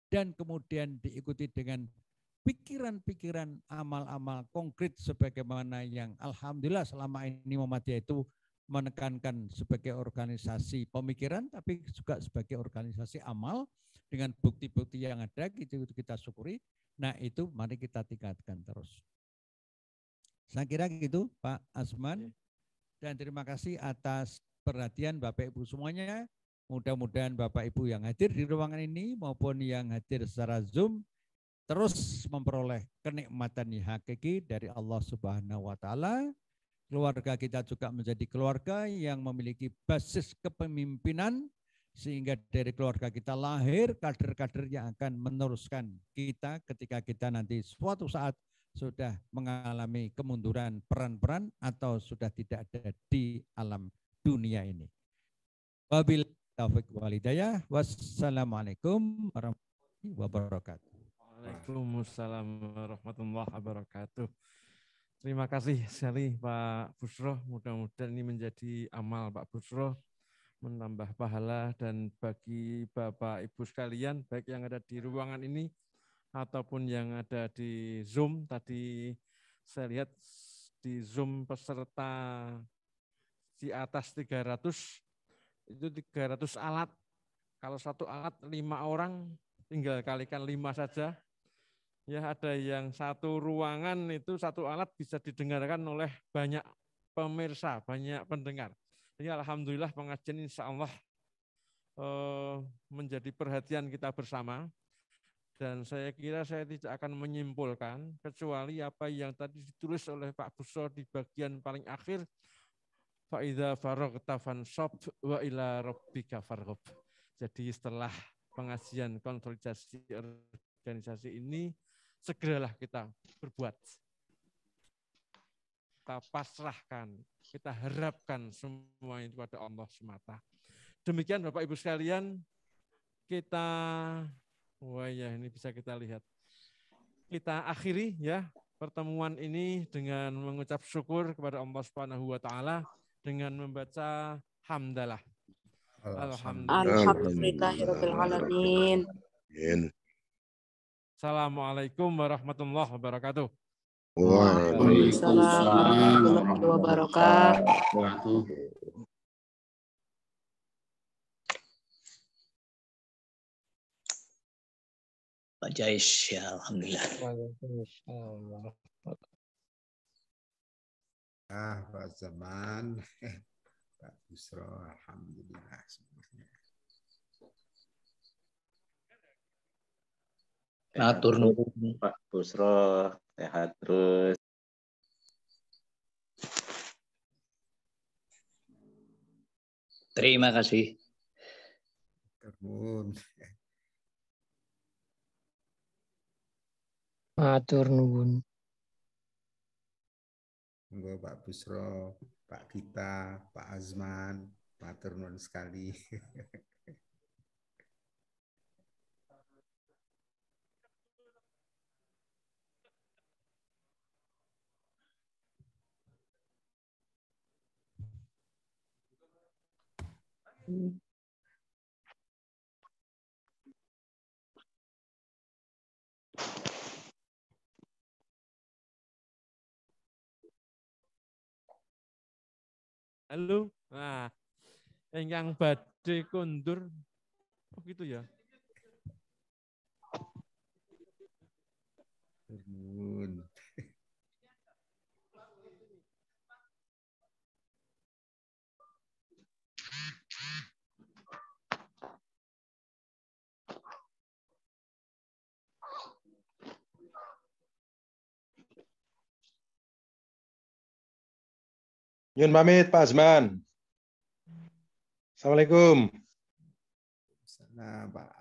dan kemudian diikuti dengan pikiran-pikiran amal-amal konkret sebagaimana yang alhamdulillah selama ini Muhammadiyah itu menekankan sebagai organisasi pemikiran tapi juga sebagai organisasi amal dengan bukti-bukti yang ada itu kita syukuri. Nah itu mari kita tingkatkan terus. Saya kira gitu Pak Asman, dan terima kasih atas perhatian Bapak Ibu semuanya. Mudah-mudahan Bapak Ibu yang hadir di ruangan ini maupun yang hadir secara Zoom terus memperoleh kenikmatan yang hakiki dari Allah Subhanahu wa taala. Keluarga kita juga menjadi keluarga yang memiliki basis kepemimpinan sehingga dari keluarga kita lahir kader-kader yang akan meneruskan kita ketika kita nanti suatu saat sudah mengalami kemunduran peran-peran atau sudah tidak ada di alam dunia ini. Wabillahi taufiq wal hidayah. Wassalamualaikum warahmatullahi wabarakatuh. Waalaikumsalam warahmatullahi wabarakatuh. Terima kasih sekali Pak Busro. Mudah-mudahan ini menjadi amal Pak Busro, menambah pahala, dan bagi Bapak Ibu sekalian, baik yang ada di ruangan ini ataupun yang ada di Zoom. Tadi saya lihat di Zoom peserta di atas 300, itu 300 alat. Kalau satu alat 5 orang, tinggal kalikan 5 saja. Ya, ada yang satu ruangan itu satu alat bisa didengarkan oleh banyak pemirsa, banyak pendengar. Jadi alhamdulillah pengajian insya Allah menjadi perhatian kita bersama. Dan saya kira saya tidak akan menyimpulkan kecuali apa yang tadi ditulis oleh Pak Busro di bagian paling akhir. Fa'idha faragta fansab wa ila rabbika farghab. Jadi setelah pengajian konsolidasi organisasi ini, segeralah kita berbuat. kita pasrahkan, kita harapkan semua itu pada Allah semata. Demikian Bapak Ibu sekalian, kita, wah ya ini bisa kita lihat. Kita akhiri ya pertemuan ini dengan mengucap syukur kepada Allah Subhanahu wa taala dengan membaca hamdalah. Alhamdulillahirabbil alamin. Assalamualaikum warahmatullahi wabarakatuh. Waalaikumsalam warahmatullahi wabarakatuh. Pak Jais, ya alhamdulillah. Pak Zaman, Pak Busro, alhamdulillah semuanya. Matur nuwun Pak Busro, sehat terus. Terima kasih. Matur nuwun. Monggo Pak Busro, Pak Gita, Pak Azman, matur nuwun sekali. Halo. Nah, ingkang badhe kondur. Oh gitu ya. Nuwun. Nyun pamit Pak Azman. Assalamualaikum. Sana Pak